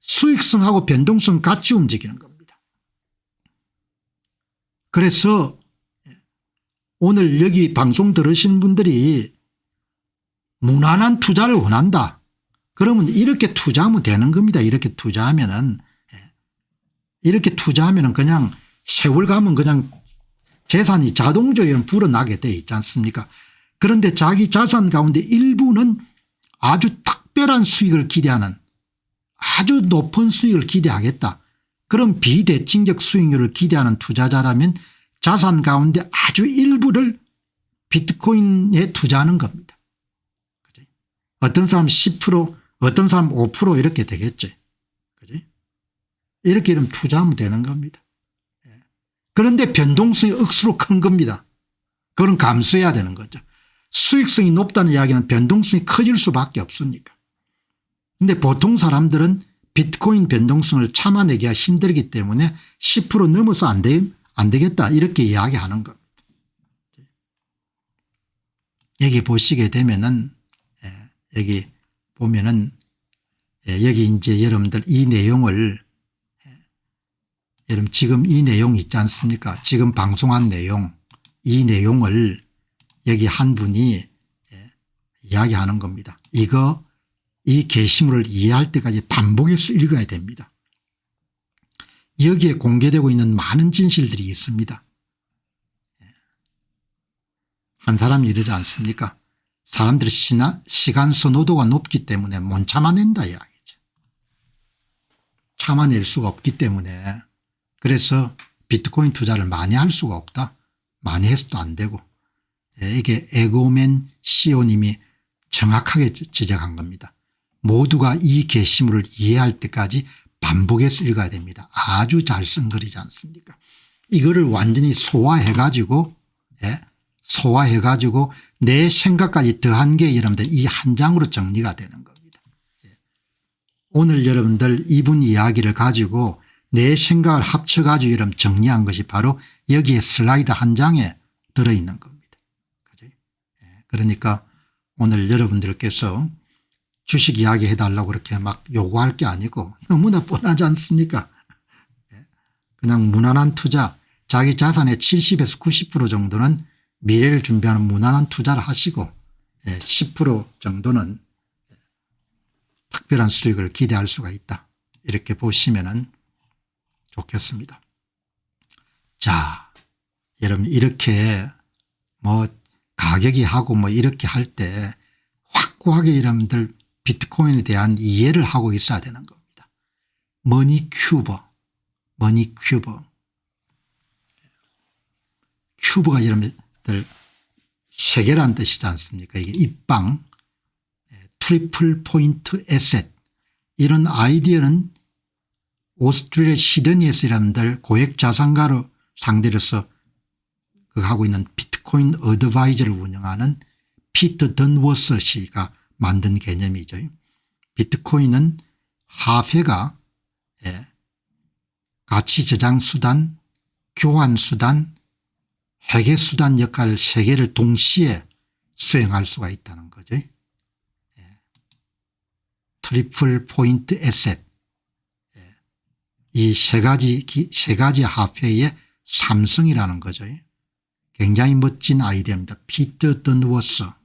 S1: 수익성하고 변동성 같이 움직이는 겁니다. 그래서 오늘 여기 방송 들으신 분들이 무난한 투자를 원한다. 그러면 이렇게 투자하면 되는 겁니다. 이렇게 투자하면은 그냥 세월 가면 그냥 재산이 자동적으로 불어나게 돼 있지 않습니까? 그런데 자기 자산 가운데 일부는 아주 특별한 수익을 기대하는 아주 높은 수익을 기대하겠다. 그런 비대칭적 수익률을 기대하는 투자자라면 자산 가운데 아주 일부를 비트코인에 투자하는 겁니다. 어떤 사람 10% 어떤 사람 5% 이렇게 되겠죠. 그지? 이렇게 이러면 투자하면 되는 겁니다. 그런데 변동성이 억수로 큰 겁니다. 그건 감수해야 되는 거죠. 수익성이 높다는 이야기는 변동성이 커질 수밖에 없으니까. 그런데 보통 사람들은 비트코인 변동성을 참아내기가 힘들기 때문에 10% 넘어서 안 되겠다 이렇게 이야기하는 겁니다. 여기 보시게 되면은 여기 보면은 여기 이제 여러분들 이 내용을 여러분 지금 이 내용 있지 않습니까? 지금 방송한 내용 이 내용을 여기 한 분이 이야기하는 겁니다. 이 게시물을 이해할 때까지 반복해서 읽어야 됩니다. 여기에 공개되고 있는 많은 진실들이 있습니다. 한 사람이 이러지 않습니까? 사람들의 시간 선호도가 높기 때문에 못 참아낸다 이야기죠. 참아낼 수가 없기 때문에 그래서 비트코인 투자를 많이 할 수가 없다. 많이 해서도 안 되고 이게 에고맨 CEO님이 정확하게 지적한 겁니다. 모두가 이 게시물을 이해할 때까지 반복해서 읽어야 됩니다. 아주 잘 쓴 글이지 않습니까? 이거를 완전히 소화해 가지고 내 생각까지 더한 게 여러분들 이 한 장으로 정리가 되는 겁니다. 오늘 여러분들 이분 이야기를 가지고 내 생각을 합쳐 가지고 여러분 정리한 것이 바로 여기에 슬라이드 한 장에 들어있는 겁니다. 그러니까 오늘 여러분들께서 주식 이야기 해달라고 그렇게 막 요구할 게 아니고 너무나 뻔하지 않습니까? 그냥 무난한 투자 자기 자산의 70에서 90% 정도는 미래를 준비하는 무난한 투자를 하시고 10% 정도는 특별한 수익을 기대할 수가 있다. 이렇게 보시면 좋겠습니다. 자, 여러분 이렇게 뭐 가격이 하고 뭐 이렇게 할 때 확고하게 여러분들 비트코인에 대한 이해를 하고 있어야 되는 겁니다. 큐버가 여러분들 세계란 뜻이지 않습니까? 이게 입방, 트리플 포인트 에셋 이런 아이디어는 오스트레일리아 시드니에서 여러분들 고액 자산가로 상대로서 하고 있는 비트코인 어드바이저를 운영하는 피터 던워서 씨가 만든 개념이죠. 비트코인은 화폐가 가치 저장 수단, 교환 수단, 회계 수단 역할 세 개를 동시에 수행할 수가 있다는 거죠. 트리플 포인트 에셋 이 세 가지 화폐의 삼성이라는 거죠. 굉장히 멋진 아이디어입니다. 피터 던워서.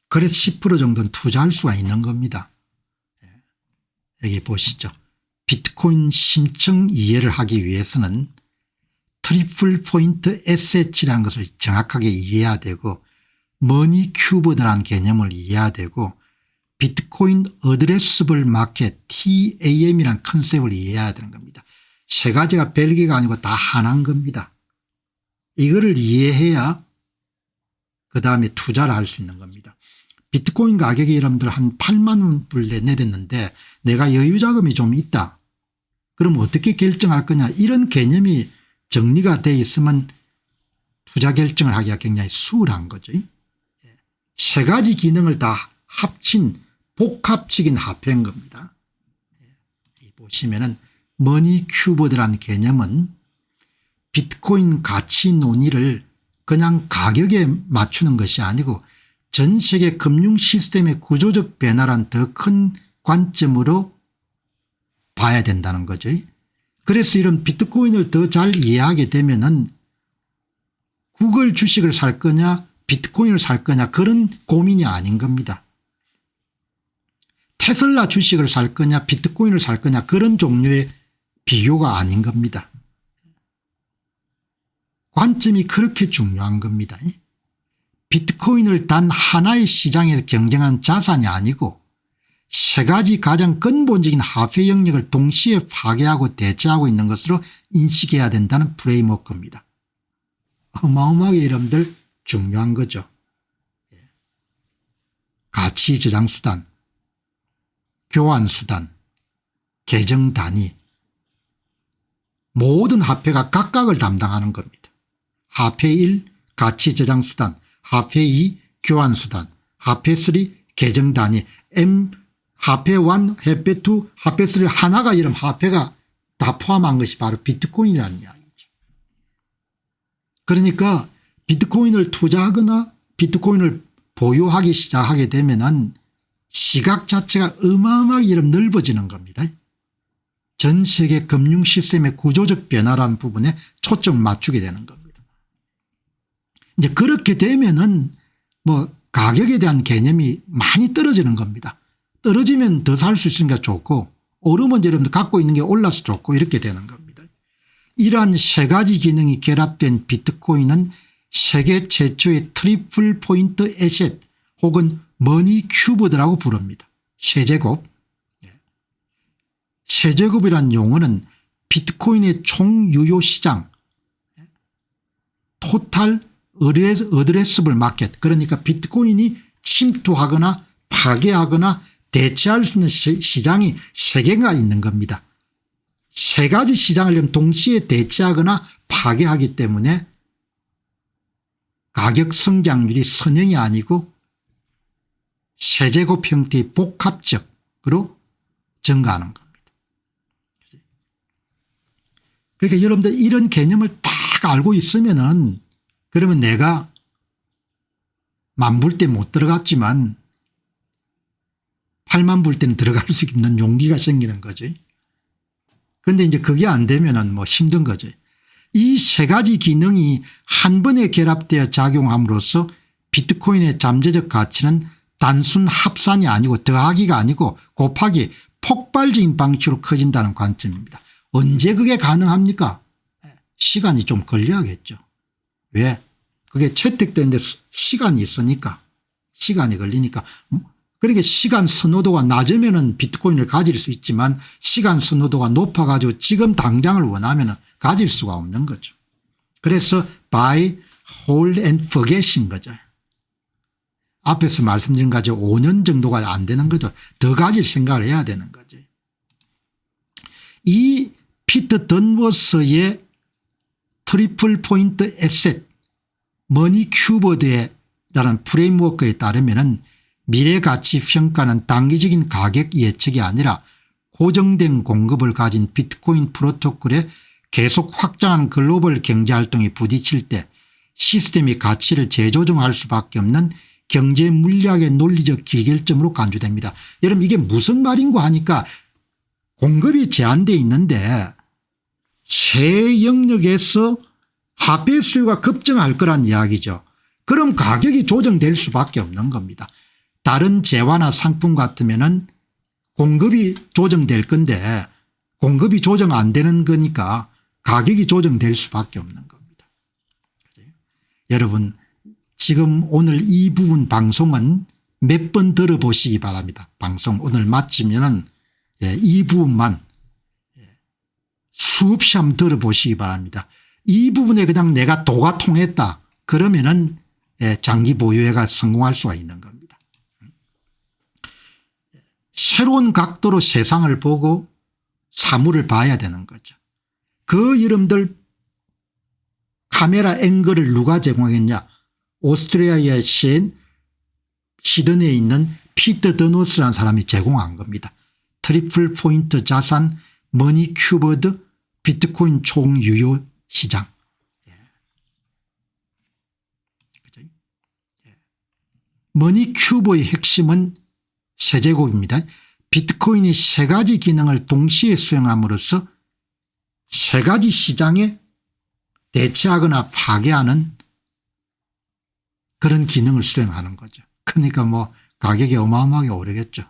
S1: 그래서 10% 정도는 투자할 수가 있는 겁니다. 여기 보시죠. 비트코인 심층 이해를 하기 위해서는 트리플 포인트 에셋이라는 것을 정확하게 이해해야 되고 머니 큐브라는 개념을 이해해야 되고 비트코인 어드레스블 마켓 TAM이라는 컨셉을 이해해야 되는 겁니다. 세 가지가 별개가 아니고 다 하나인 겁니다. 이거를 이해해야 그다음에 투자를 할 수 있는 겁니다. 비트코인 가격이 여러분들 한 8만 불에 내렸는데 내가 여유 자금이 좀 있다. 그럼 어떻게 결정할 거냐, 이런 개념이 정리가 돼 있으면 투자 결정을 하기가 굉장히 수월한 거죠. 세 가지 기능을 다 합친 복합적인 화폐인 겁니다. 보시면은 머니큐브드라는 개념은 비트코인 가치 논의를 그냥 가격에 맞추는 것이 아니고 전 세계 금융 시스템의 구조적 변화란 더 큰 관점으로 봐야 된다는 거죠. 그래서 이런 비트코인을 더 잘 이해하게 되면은 구글 주식을 살 거냐 비트코인을 살 거냐 그런 고민이 아닌 겁니다. 테슬라 주식을 살 거냐 비트코인을 살 거냐 그런 종류의 비교가 아닌 겁니다. 관점이 그렇게 중요한 겁니다. 비트코인을 단 하나의 시장에서 경쟁한 자산이 아니고 세 가지 가장 근본적인 화폐 영역을 동시에 파괴하고 대체하고 있는 것으로 인식해야 된다는 프레임워크입니다. 어마어마하게 여러분들 중요한 거죠. 가치 저장 수단, 교환 수단, 계정 단위, 모든 화폐가 각각을 담당하는 겁니다. 화폐 1 가치 저장 수단, 화폐 2 교환 수단, 화폐 3 계정 단위, 화폐 1, 화폐 2, 화폐 3 하나가 이런 화폐가 다 포함한 것이 바로 비트코인이라는 이야기죠. 그러니까 비트코인을 투자하거나 비트코인을 보유하기 시작하게 되면은 시각 자체가 어마어마하게 이렇게 넓어지는 겁니다. 전 세계 금융 시스템의 구조적 변화라는 부분에 초점을 맞추게 되는 겁니다. 이제 그렇게 되면은 뭐 가격에 대한 개념이 많이 떨어지는 겁니다. 떨어지면 더 살 수 있으니까 좋고 오르면 여러분들 갖고 있는 게 올라서 좋고 이렇게 되는 겁니다. 이러한 세 가지 기능이 결합된 비트코인은 세계 최초의 트리플 포인트 에셋 혹은 머니큐브드라고 부릅니다. 세제곱. 세제곱이란 용어는 비트코인의 총 유효 시장 토탈 어드레스블 마켓, 그러니까 비트코인이 침투하거나 파괴하거나 대체할 수 있는 시장이 세 개가 있는 겁니다. 세 가지 시장을 동시에 대체하거나 파괴하기 때문에 가격 성장률이 선형이 아니고 세제곱 형태의 복합적으로 증가하는 겁니다. 그러니까 여러분들 이런 개념을 딱 알고 있으면은 그러면 내가 만 불 때 못 들어갔지만 8만 불 때는 들어갈 수 있는 용기가 생기는 거죠. 그런데 이제 그게 안 되면은 뭐 힘든 거죠. 이 세 가지 기능이 한 번에 결합되어 작용함으로써 비트코인의 잠재적 가치는 단순 합산이 아니고 더하기가 아니고 곱하기 폭발적인 방식으로 커진다는 관점입니다. 언제 그게 가능합니까? 시간이 좀 걸려야겠죠. 왜? 그게 채택되는데 시간이 있으니까, 시간이 걸리니까. 그러니까 시간 선호도가 낮으면 비트코인을 가질 수 있지만 시간 선호도가 높아가지고 지금 당장을 원하면 가질 수가 없는 거죠. 그래서 buy, hold and forget인 거죠. 앞에서 말씀드린 거 가지고 5년 정도가 안 되는 거죠. 더 가질 생각을 해야 되는 거죠. 이 피터 던워스의 트리플 포인트 에셋 머니큐브드라는 프레임워크에 따르면 미래 가치 평가는 단기적인 가격 예측이 아니라 고정된 공급을 가진 비트코인 프로토콜에 계속 확장하는 글로벌 경제활동에 부딪힐 때 시스템이 가치를 재조정할 수밖에 없는 경제 물리학의 논리적 기결점으로 간주됩니다. 여러분 이게 무슨 말인고 하니까 공급이 제한되어 있는데 새 영역에서 화폐 수요가 급증할 거란 이야기죠. 그럼 가격이 조정될 수밖에 없는 겁니다. 다른 재화나 상품 같으면은 공급이 조정될 건데 공급이 조정 안 되는 거니까 가격이 조정될 수밖에 없는 겁니다. 여러분 지금 오늘 이 부분 방송은 몇 번 들어보시기 바랍니다. 방송 오늘 마치면은 이 부분만 수없이 한번 들어보시기 바랍니다. 이 부분에 그냥 내가 도가 통했다 그러면은 장기 보유회가 성공할 수가 있는 겁니다. 새로운 각도로 세상을 보고 사물을 봐야 되는 거죠. 그 여러분들 카메라 앵글을 누가 제공했냐. 오스트레일리아의 시드니에 있는 피터 더노스라는 사람이 제공한 겁니다. 트리플 포인트 자산 머니 큐버드 비트코인 총 유효 시장. 머니 큐버의 핵심은 세제곱입니다. 비트코인이 세 가지 기능을 동시에 수행함으로써 세 가지 시장에 대체하거나 파괴하는 그런 기능을 수행하는 거죠. 그러니까 뭐 가격이 어마어마하게 오르겠죠.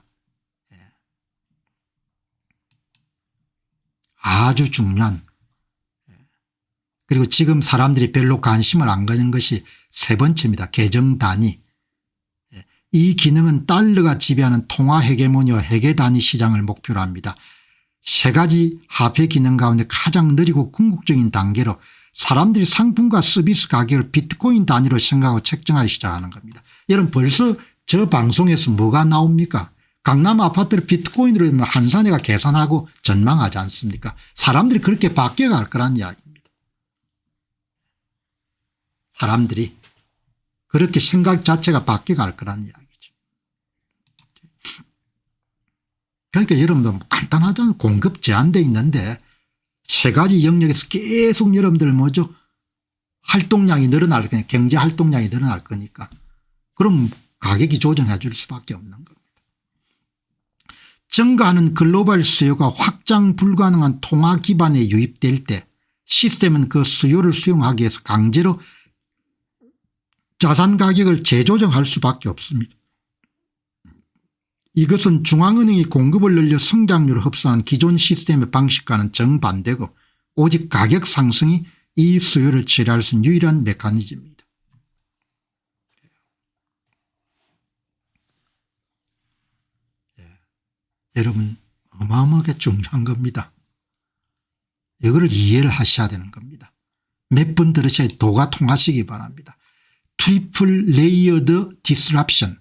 S1: 아주 중요한. 그리고 지금 사람들이 별로 관심을 안 가진 것이 세 번째입니다. 계정 단위. 이 기능은 달러가 지배하는 통화 헤게모니와 회계 단위 시장을 목표로 합니다. 세 가지 화폐 기능 가운데 가장 느리고 궁극적인 단계로 사람들이 상품과 서비스 가격을 비트코인 단위로 생각하고 책정하기 시작하는 겁니다. 여러분 벌써 저 방송에서 뭐가 나옵니까? 강남 아파트를 비트코인으로 하면 한산해가 계산하고 전망하지 않습니까? 사람들이 그렇게 바뀌어갈 거란 이야기입니다. 사람들이 그렇게 생각 자체가 바뀌어갈 거란 이야기죠. 그러니까 여러분들 간단하잖아요. 공급 제한되어 있는데 세 가지 영역에서 계속 여러분들 뭐죠? 활동량이 늘어날 거니까 경제 활동량이 늘어날 거니까 그럼 가격이 조정해 줄 수밖에 없는 겁니다. 증가하는 글로벌 수요가 확장 불가능한 통화 기반에 유입될 때 시스템은 그 수요를 수용하기 위해서 강제로 자산 가격을 재조정할 수밖에 없습니다. 이것은 중앙은행이 공급을 늘려 성장률을 흡수하는 기존 시스템의 방식과는 정반대고 오직 가격 상승이 이 수요를 처리할 수 있는 유일한 메커니즘입니다. 여러분 어마어마하게 중요한 겁니다. 이거를 이해를 하셔야 되는 겁니다. 몇 번 들으셔야 도가 통하시기 바랍니다. 트리플 레이어드 디스럽션.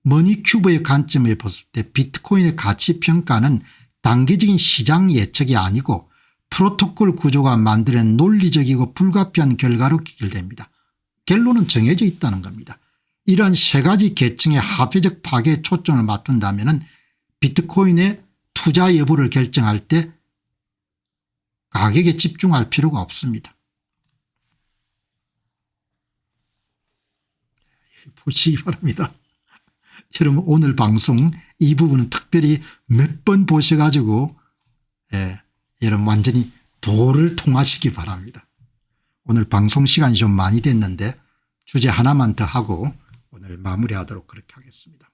S1: 머니큐브의 관점에 봤을 때 비트코인의 가치 평가는 단기적인 시장 예측이 아니고 프로토콜 구조가 만들어낸 논리적이고 불가피한 결과로 기결됩니다. 결론은 정해져 있다는 겁니다. 이러한 세 가지 계층의 화폐적 파괴에 초점을 맞춘다면 비트코인의 투자 여부를 결정할 때 가격에 집중할 필요가 없습니다. 보시기 바랍니다. 여러분 오늘 방송 이 부분은 특별히 몇 번 보셔가지고 여러분 완전히 도를 통하시기 바랍니다. 오늘 방송 시간이 좀 많이 됐는데 주제 하나만 더 하고 오늘 마무리하도록 그렇게 하겠습니다.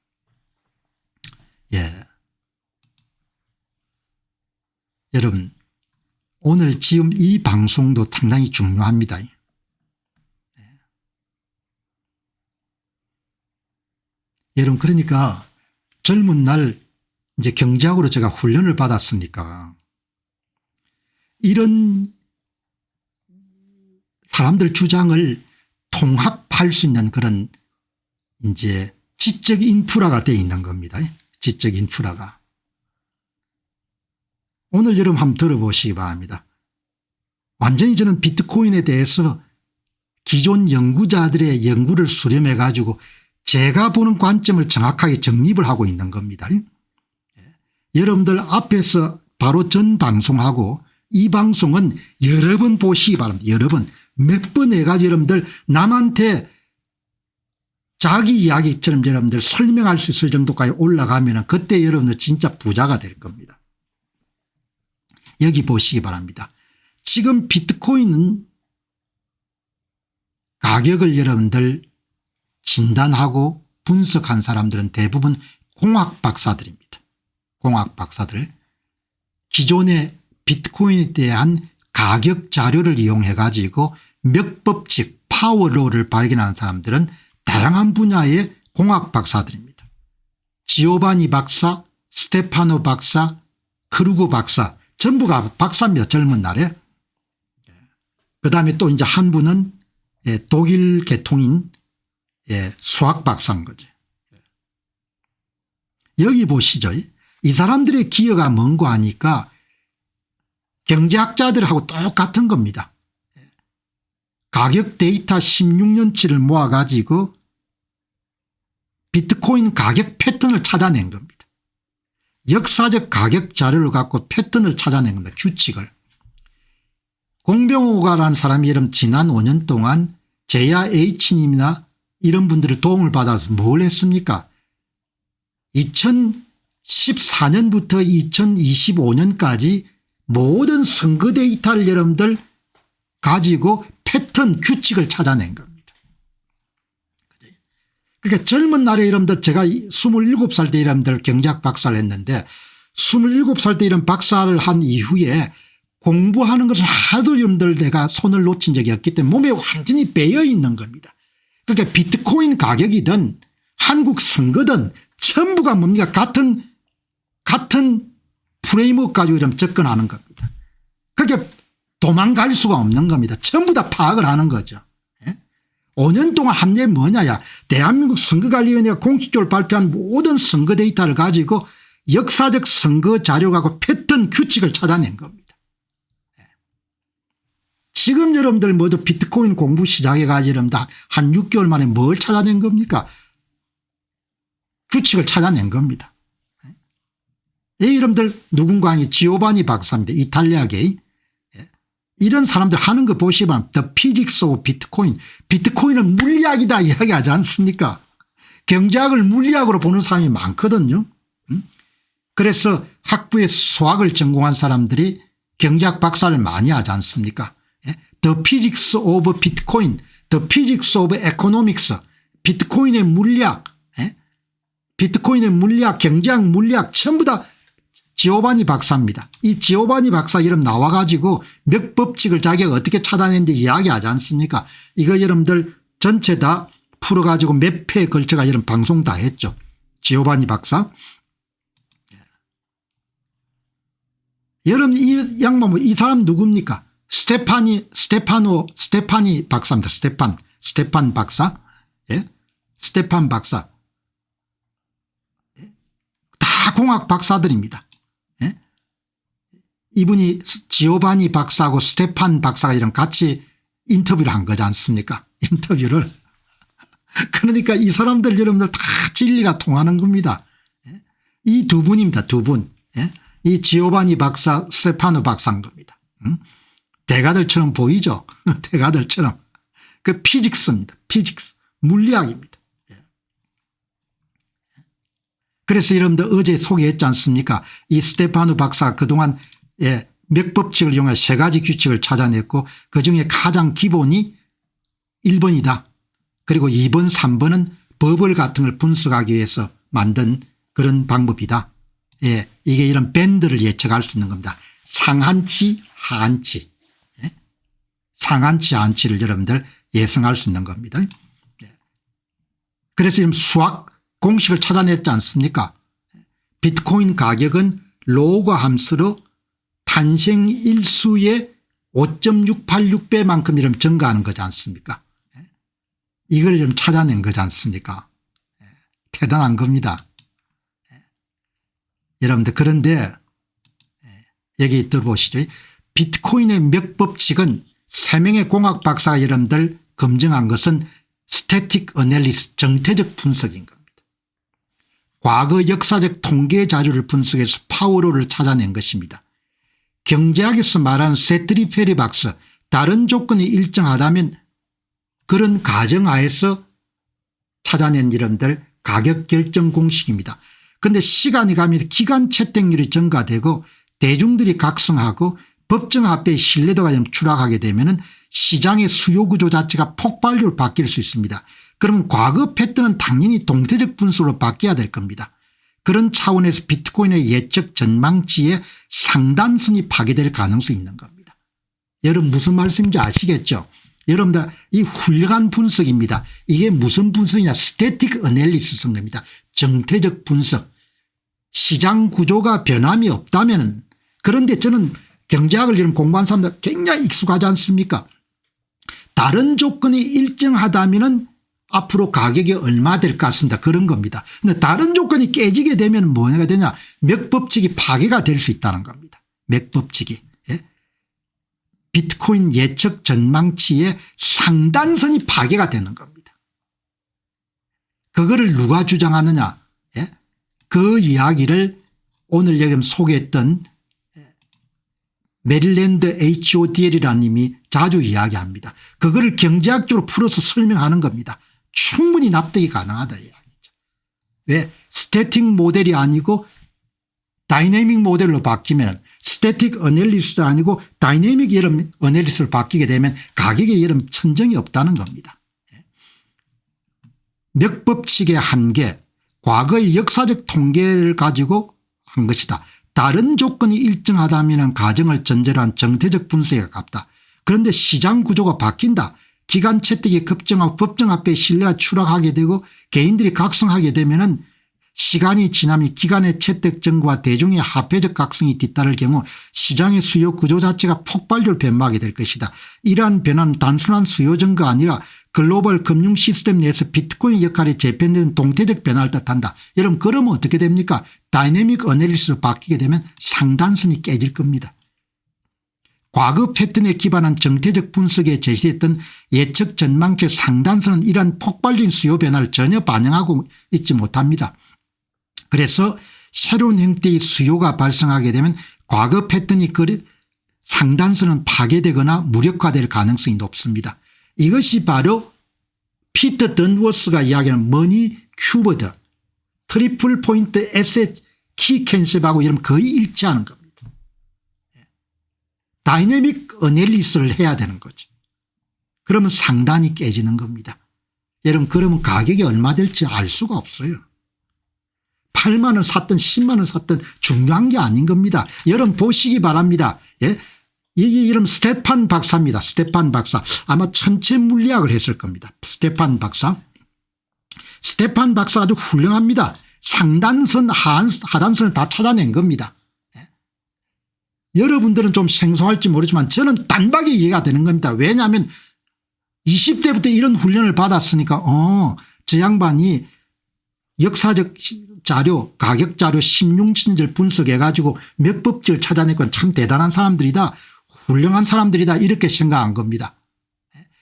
S1: 여러분 오늘 지금 이 방송도 상당히 중요합니다. 여러분 그러니까 젊은 날 이제 경제학으로 제가 훈련을 받았으니까 이런 사람들 주장을 통합할 수 있는 그런 이제 지적 인프라가 되어 있는 겁니다. 지적 인프라가. 오늘 여러분 한번 들어보시기 바랍니다. 완전히 저는 비트코인에 대해서 기존 연구자들의 연구를 수렴해 가지고 제가 보는 관점을 정확하게 정립을 하고 있는 겁니다. 여러분들 앞에서 바로 전 방송하고 이 방송은 여러 번 보시기 바랍니다. 여러 번 몇 번 해가지고 여러분들 남한테 자기 이야기처럼 여러분들 설명할 수 있을 정도까지 올라가면 그때 여러분들 진짜 부자가 될 겁니다. 여기 보시기 바랍니다. 지금 비트코인 가격을 여러분들 진단하고 분석한 사람들은 대부분 공학 박사들입니다. 공학 박사들. 기존의 비트코인에 대한 가격 자료를 이용해 가지고 몇 법칙 파워로를 발견하는 사람들은 다양한 분야의 공학 박사들입니다. 지오바니 박사, 스테파노 박사, 크루그 박사 전부가 박사입니다. 젊은 날에. 그다음에 또 이제 한 분은 독일 계통인 수학 박사인 거죠. 여기 보시죠. 이 사람들의 기여가 뭔고 하니까 경제학자들하고 똑같은 겁니다. 가격 데이터 16년치를 모아가지고 비트코인 가격 패턴을 찾아낸 겁니다. 역사적 가격 자료를 갖고 패턴을 찾아낸 겁니다. 규칙을. 공병호가라는 사람이 이런 지난 5년 동안 제야 H님이나 이런 분들의 도움을 받아서 뭘 했습니까? 2014년부터 2025년까지 모든 선거 데이터를 여러분들 가지고 패턴 규칙을 찾아낸 겁니다. 그러니까 젊은 날에 여러분들 제가 27살 때 여러분들 경제학 박사를 했는데 27살 때 이런 박사를 한 이후에 공부하는 것을 하도 여러분들 내가 손을 놓친 적이 없기 때문에 몸에 완전히 배어 있는 겁니다. 그러니까 비트코인 가격이든 한국 선거든 전부가 뭡니까 같은 프레임워크 가지고 이런 접근하는 겁니다. 그러니까 도망갈 수가 없는 겁니다. 전부 다 파악을 하는 거죠. 5년 동안 한 게 뭐냐야 대한민국 선거관리위원회가 공식적으로 발표한 모든 선거 데이터를 가지고 역사적 선거 자료하고 패턴 규칙을 찾아낸 겁니다. 지금 여러분들 모두 비트코인 공부 시작해가지고 한 6개월 만에 뭘 찾아낸 겁니까? 규칙을 찾아낸 겁니다. 이 여러분들 누군가 지오바니 박사입니다. 이탈리아계. 이런 사람들 하는 거 보시면 The Physics of Bitcoin. 비트코인은 물리학이다 이야기하지 않습니까? 경제학을 물리학으로 보는 사람이 많거든요. 그래서 학부에서 수학을 전공한 사람들이 경제학 박사를 많이 하지 않습니까? The Physics of Bitcoin, The Physics of Economics, 비트코인의 물리학, 비트코인의 물리학, 경제학 물리학 전부 다 지오바니 박사입니다. 이 지오바니 박사 이름 나와가지고 몇 법칙을 자기가 어떻게 찾아냈는지 이야기하지 않습니까? 이거 여러분들 전체 다 풀어가지고 몇 회에 걸쳐가 이런 방송 다 했죠. 지오바니 박사. 여러분 이 양반 이 사람 누굽니까? 스테파니 박사입니다. 스테판 박사. 스테판 박사. 다 공학 박사들입니다. 이분이 지오바니 박사하고 스테판 박사가 이런 같이 인터뷰를 한 거지 않습니까? 인터뷰를. 그러니까 이 사람들 여러분들 다 진리가 통하는 겁니다. 이 두 분입니다. 두 분. 이 지오바니 박사 스테파노 박사인 겁니다. 대가들처럼 보이죠? 대가들처럼. 그 피직스입니다. 피직스. 물리학입니다. 그래서 여러분들 어제 소개했지 않습니까? 이 스테파노 박사 그동안 몇 법칙을 이용해 세 가지 규칙을 찾아냈고 그중에 가장 기본이 1번이다. 그리고 2번 3번은 버블 같은 걸 분석하기 위해서 만든 그런 방법이다. 이게 이런 밴드를 예측할 수 있는 겁니다. 상한치 하한치. 상한치 하한치를 여러분들 예상할 수 있는 겁니다. 그래서 지금 수학 공식을 찾아냈지 않습니까? 비트코인 가격은 로그 함수로 탄생일수의 5.686배만큼 이런 증가하는 거지 않습니까? 이걸 좀 찾아낸 거지 않습니까? 대단한 겁니다. 여러분들 그런데 여기 들어보시죠. 비트코인의 몇 법칙은 3명의 공학 박사가 여러분들 검증한 것은 스태틱 어널리스 정태적 분석인 겁니다. 과거 역사적 통계 자료를 분석해서 파워로를 찾아낸 것입니다. 경제학에서 말하는 세트리페리 박사 다른 조건이 일정하다면 그런 가정하에서 찾아낸 이름들 가격 결정 공식입니다. 그런데 시간이 가면 기간 채택률이 증가되고 대중들이 각성하고 법정화폐의 신뢰도가 좀 추락하게 되면 시장의 수요 구조 자체가 폭발적으로 바뀔 수 있습니다. 그러면 과거 패턴은 당연히 동태적 분석으로 바뀌어야 될 겁니다. 그런 차원에서 비트코인의 예측 전망치의 상단선이 파괴될 가능성이 있는 겁니다. 여러분 무슨 말씀인지 아시겠죠? 여러분들 이 훌륭한 분석입니다. 이게 무슨 분석이냐 스태틱 어널리시스인 겁니다. 정태적 분석. 시장 구조가 변함이 없다면 그런데 저는 경제학을 이런 공부한 사람들 굉장히 익숙하지 않습니까? 다른 조건이 일정하다면 앞으로 가격이 얼마 될 것 같습니다. 그런 겁니다. 근데 다른 조건이 깨지게 되면 뭐가 되냐, 맥법칙이 파괴가 될 수 있다는 겁니다. 맥법칙이. 예? 비트코인 예측 전망치의 상단선이 파괴가 되는 겁니다. 그거를 누가 주장하느냐, 예? 그 이야기를 오늘 여기 소개했던 메릴랜드 HODL이라는 님이 자주 이야기합니다. 그거를 경제학적으로 풀어서 설명하는 겁니다. 충분히 납득이 가능하다 이야기죠. 왜? 스태틱 모델이 아니고 다이내믹 모델로 바뀌면, 스태틱 어널리시스 아니고 다이내믹 여름 어널리시스로 바뀌게 되면 가격에 여름 천정이 없다는 겁니다. 맥법칙의 한계, 과거의 역사적 통계를 가지고 한 것이다. 다른 조건이 일정하다면 가정을 전제로 한 정태적 분석에 가깝다. 그런데 시장 구조가 바뀐다. 기간 채택이 급증하고 법정 앞에 신뢰가 추락하게 되고 개인들이 각성하게 되면은 시간이 지나면 기간의 채택 증가와 대중의 화폐적 각성이 뒤따를 경우 시장의 수요 구조 자체가 폭발적으로 변화하게 될 것이다. 이러한 변화는 단순한 수요 증가가 아니라 글로벌 금융 시스템 내에서 비트코인 역할이 재편된 동태적 변화를 뜻한다. 여러분 그러면 어떻게 됩니까? 다이내믹 어널리시스로 바뀌게 되면 상단선이 깨질 겁니다. 과거 패턴에 기반한 정태적 분석에 제시했던 예측 전망치 상단선은 이러한 폭발적인 수요 변화를 전혀 반영하고 있지 못합니다. 그래서 새로운 형태의 수요가 발생하게 되면 과거 패턴이 상단선은 파괴되거나 무력화될 가능성이 높습니다. 이것이 바로 피터 던워스가 이야기하는 머니 큐브드, 트리플 포인트 에셋 키 컨셉하고 이런 거의 일치하는 겁니다. 다이내믹 어널리시스를 해야 되는 거죠. 그러면 상단이 깨지는 겁니다. 여러분 그러면 가격이 얼마 될지 알 수가 없어요. 8만 원 샀든 10만 원 샀든 중요한 게 아닌 겁니다. 여러분 보시기 바랍니다. 예? 이게 이름 스테판 박사입니다. 스테판 박사. 아마 천체 물리학을 했을 겁니다. 스테판 박사. 스테판 박사 아주 훌륭합니다. 상단선 하단선을 다 찾아낸 겁니다. 예? 여러분들은 좀 생소할지 모르지만 저는 단박에 이해가 되는 겁니다. 왜냐하면 20대부터 이런 훈련을 받았으니까 저 양반이 역사적 자료, 가격 자료 16친절 분석해 가지고 맥법칙을 찾아내고 참 대단한 사람들이다, 훌륭한 사람들이다 이렇게 생각한 겁니다.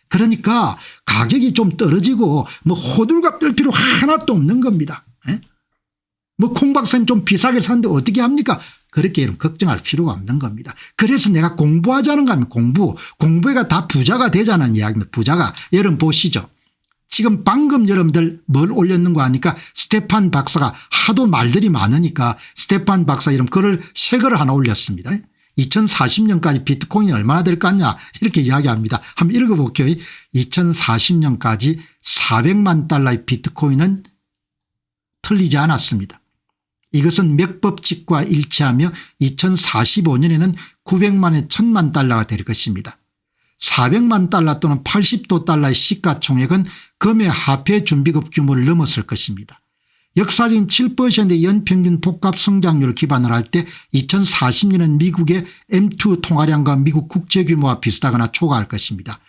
S1: 그러니까 가격이 좀 떨어지고 뭐 호들갑 떨 필요 하나도 없는 겁니다. 뭐 콩 박사님 좀 비싸게 샀는데 어떻게 합니까? 그렇게 걱정할 필요가 없는 겁니다. 그래서 내가 공부하자는 거 하면 공부해가 다 부자가 되자는 이야기입니다. 부자가. 여러분 보시죠. 지금 방금 여러분들 뭘 올렸는 거 아니까 스테판 박사가 하도 말들이 많으니까 스테판 박사 이름 글을 새 글을 하나 올렸습니다. 2040년까지 비트코인이 얼마나 될 것 같냐 이렇게 이야기합니다. 한번 읽어볼게요. 2040년까지 400만 달러의 비트코인은 틀리지 않았습니다. 이것은 맥법칙과 일치하며 2045년에는 900만에 1000만 달러가 될 것입니다. 400만 달러 또는 80도 달러의 시가총액은 금의 화폐 준비급 규모를 넘었을 것입니다. 역사적인 7%의 연평균 복합 성장률을 기반으로 할 때 2040년은 미국의 M2 통화량과 미국 국제 규모와 비슷하거나 초과할 것입니다.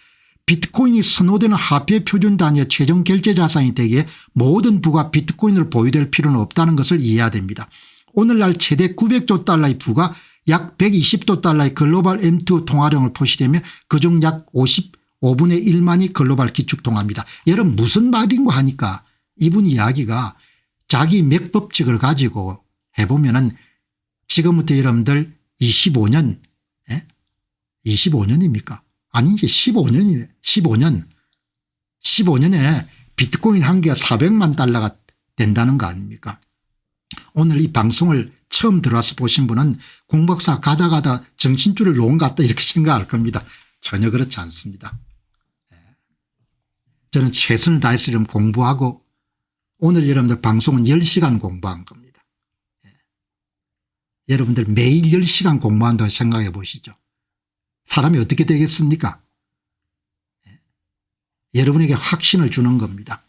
S1: 비트코인이 선호되는 화폐 표준 단위의 최종 결제 자산이 되기에 모든 부가 비트코인을 보유될 필요는 없다는 것을 이해해야 됩니다. 오늘날 최대 900조 달러의 부가 약 120조 달러의 글로벌 M2 통화량을 포시되며 그중 약 55분의 1만이 글로벌 기축통화입니다. 여러분 무슨 말인가 하니까 이분 이야기가 자기 맥법칙을 가지고 해보면은 지금부터 여러분들 25년 25년입니까? 아니 이제 15년이네. 15년에 비트코인 한 개가 400만 달러가 된다는 거 아닙니까? 오늘 이 방송을 처음 들어와서 보신 분은 공박사 가다 정신줄을 놓은 것 같다 이렇게 생각할 겁니다. 전혀 그렇지 않습니다. 저는 최선을 다해서 좀 공부하고 오늘 여러분들 방송은 10시간 공부한 겁니다. 여러분들 매일 10시간 공부한다고 생각해 보시죠. 사람이 어떻게 되겠습니까? 여러분에게 확신을 주는 겁니다.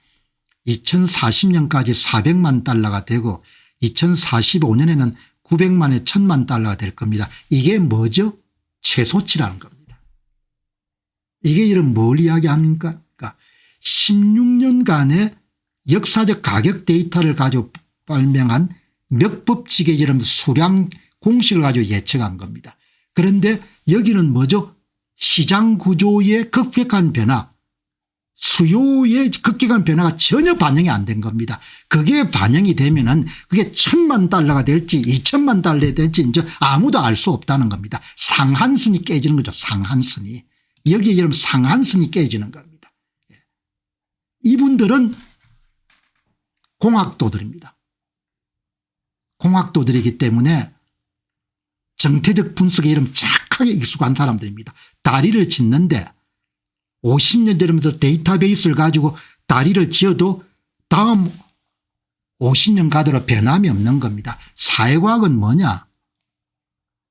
S1: 2040년까지 400만 달러가 되고 2045년에는 900만에 1000만 달러가 될 겁니다. 이게 뭐죠? 최소치라는 겁니다. 이게 이런 뭘 이야기합니까? 그러니까 16년간의 역사적 가격 데이터를 가지고 발명한 맥법칙의 여러분들 수량 공식을 가지고 예측한 겁니다. 그런데 여기는 뭐죠? 시장 구조의 급격한 변화, 수요의 급격한 변화가 전혀 반영이 안 된 겁니다. 그게 반영이 되면은 그게 1,000만 달러가 될지 2,000만 달러가 될지 이제 아무도 알 수 없다는 겁니다. 상한선이 깨지는 거죠. 상한선이. 여기에 여러분 상한선이 깨지는 겁니다. 이분들은 공학도들입니다. 공학도들이기 때문에 정태적 분석에 이름 착하게 익숙한 사람들입니다. 다리를 짓는데 50년 전부터 데이터베이스를 가지고 다리를 지어도 다음 50년 가도록 변함이 없는 겁니다. 사회과학은 뭐냐?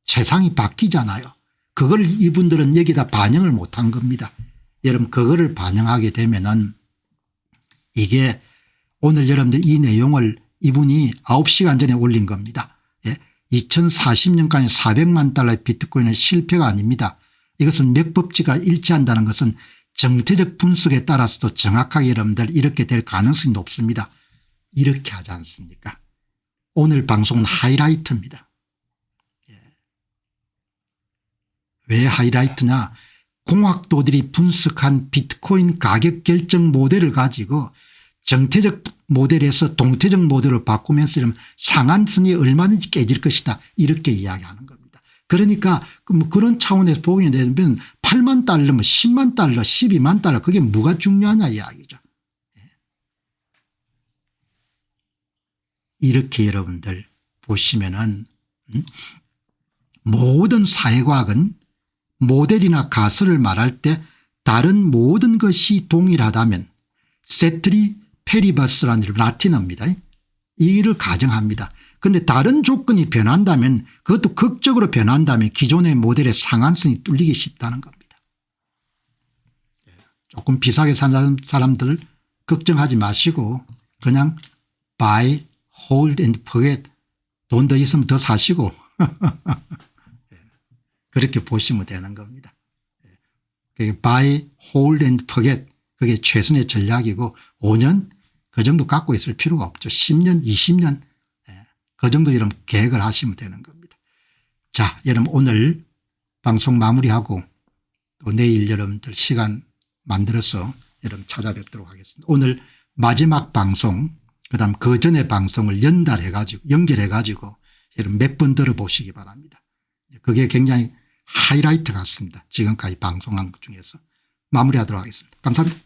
S1: 세상이 바뀌잖아요. 그걸 이분들은 여기다 반영을 못한 겁니다. 여러분 그거를 반영하게 되면은 이게 오늘 여러분들 이 내용을 이분이 9시간 전에 올린 겁니다. 2040년까지 400만 달러의 비트코인은 실패가 아닙니다. 이것은 맥법칙과 일치한다는 것은 정태적 분석에 따라서도 정확하게 여러분들 이렇게 될 가능성이 높습니다. 이렇게 하지 않습니까? 오늘 방송은 하이라이트입니다. 왜 하이라이트냐? 공학도들이 분석한 비트코인 가격 결정 모델을 가지고 정태적 모델에서 동태적 모델을 바꾸면서 상한선이 얼마든지 깨질 것이다 이렇게 이야기하는 겁니다. 그러니까 그런 차원에서 보게 되면 8만 달러면 10만 달러 12만 달러 그게 뭐가 중요하냐 이야기죠. 이렇게 여러분들 보시면은 모든 사회과학은 모델이나 가설을 말할 때 다른 모든 것이 동일하다면 세트리 페리버스라는 라틴어입니다. 이를 가정합니다. 그런데 다른 조건이 변한다면 그것도 극적으로 변한다면 기존의 모델의 상한선이 뚫리기 쉽다는 겁니다. 조금 비싸게 사는 사람들 걱정하지 마시고 그냥 buy, hold and forget 돈 더 있으면 더 사시고 그렇게 보시면 되는 겁니다. buy, hold and forget 그게 최선의 전략이고 5년 그 정도 갖고 있을 필요가 없죠. 10년 20년 그 정도 여러분 계획을 하시면 되는 겁니다. 자 여러분 오늘 방송 마무리하고 또 내일 여러분들 시간 만들어서 여러분 찾아뵙도록 하겠습니다. 오늘 마지막 방송 그다음 그 전에 방송을 연달해 가지고 연결해 가지고 여러분 몇 번 들어보시기 바랍니다. 그게 굉장히 하이라이트 같습니다. 지금까지 방송한 것 중에서 마무리하도록 하겠습니다. 감사합니다.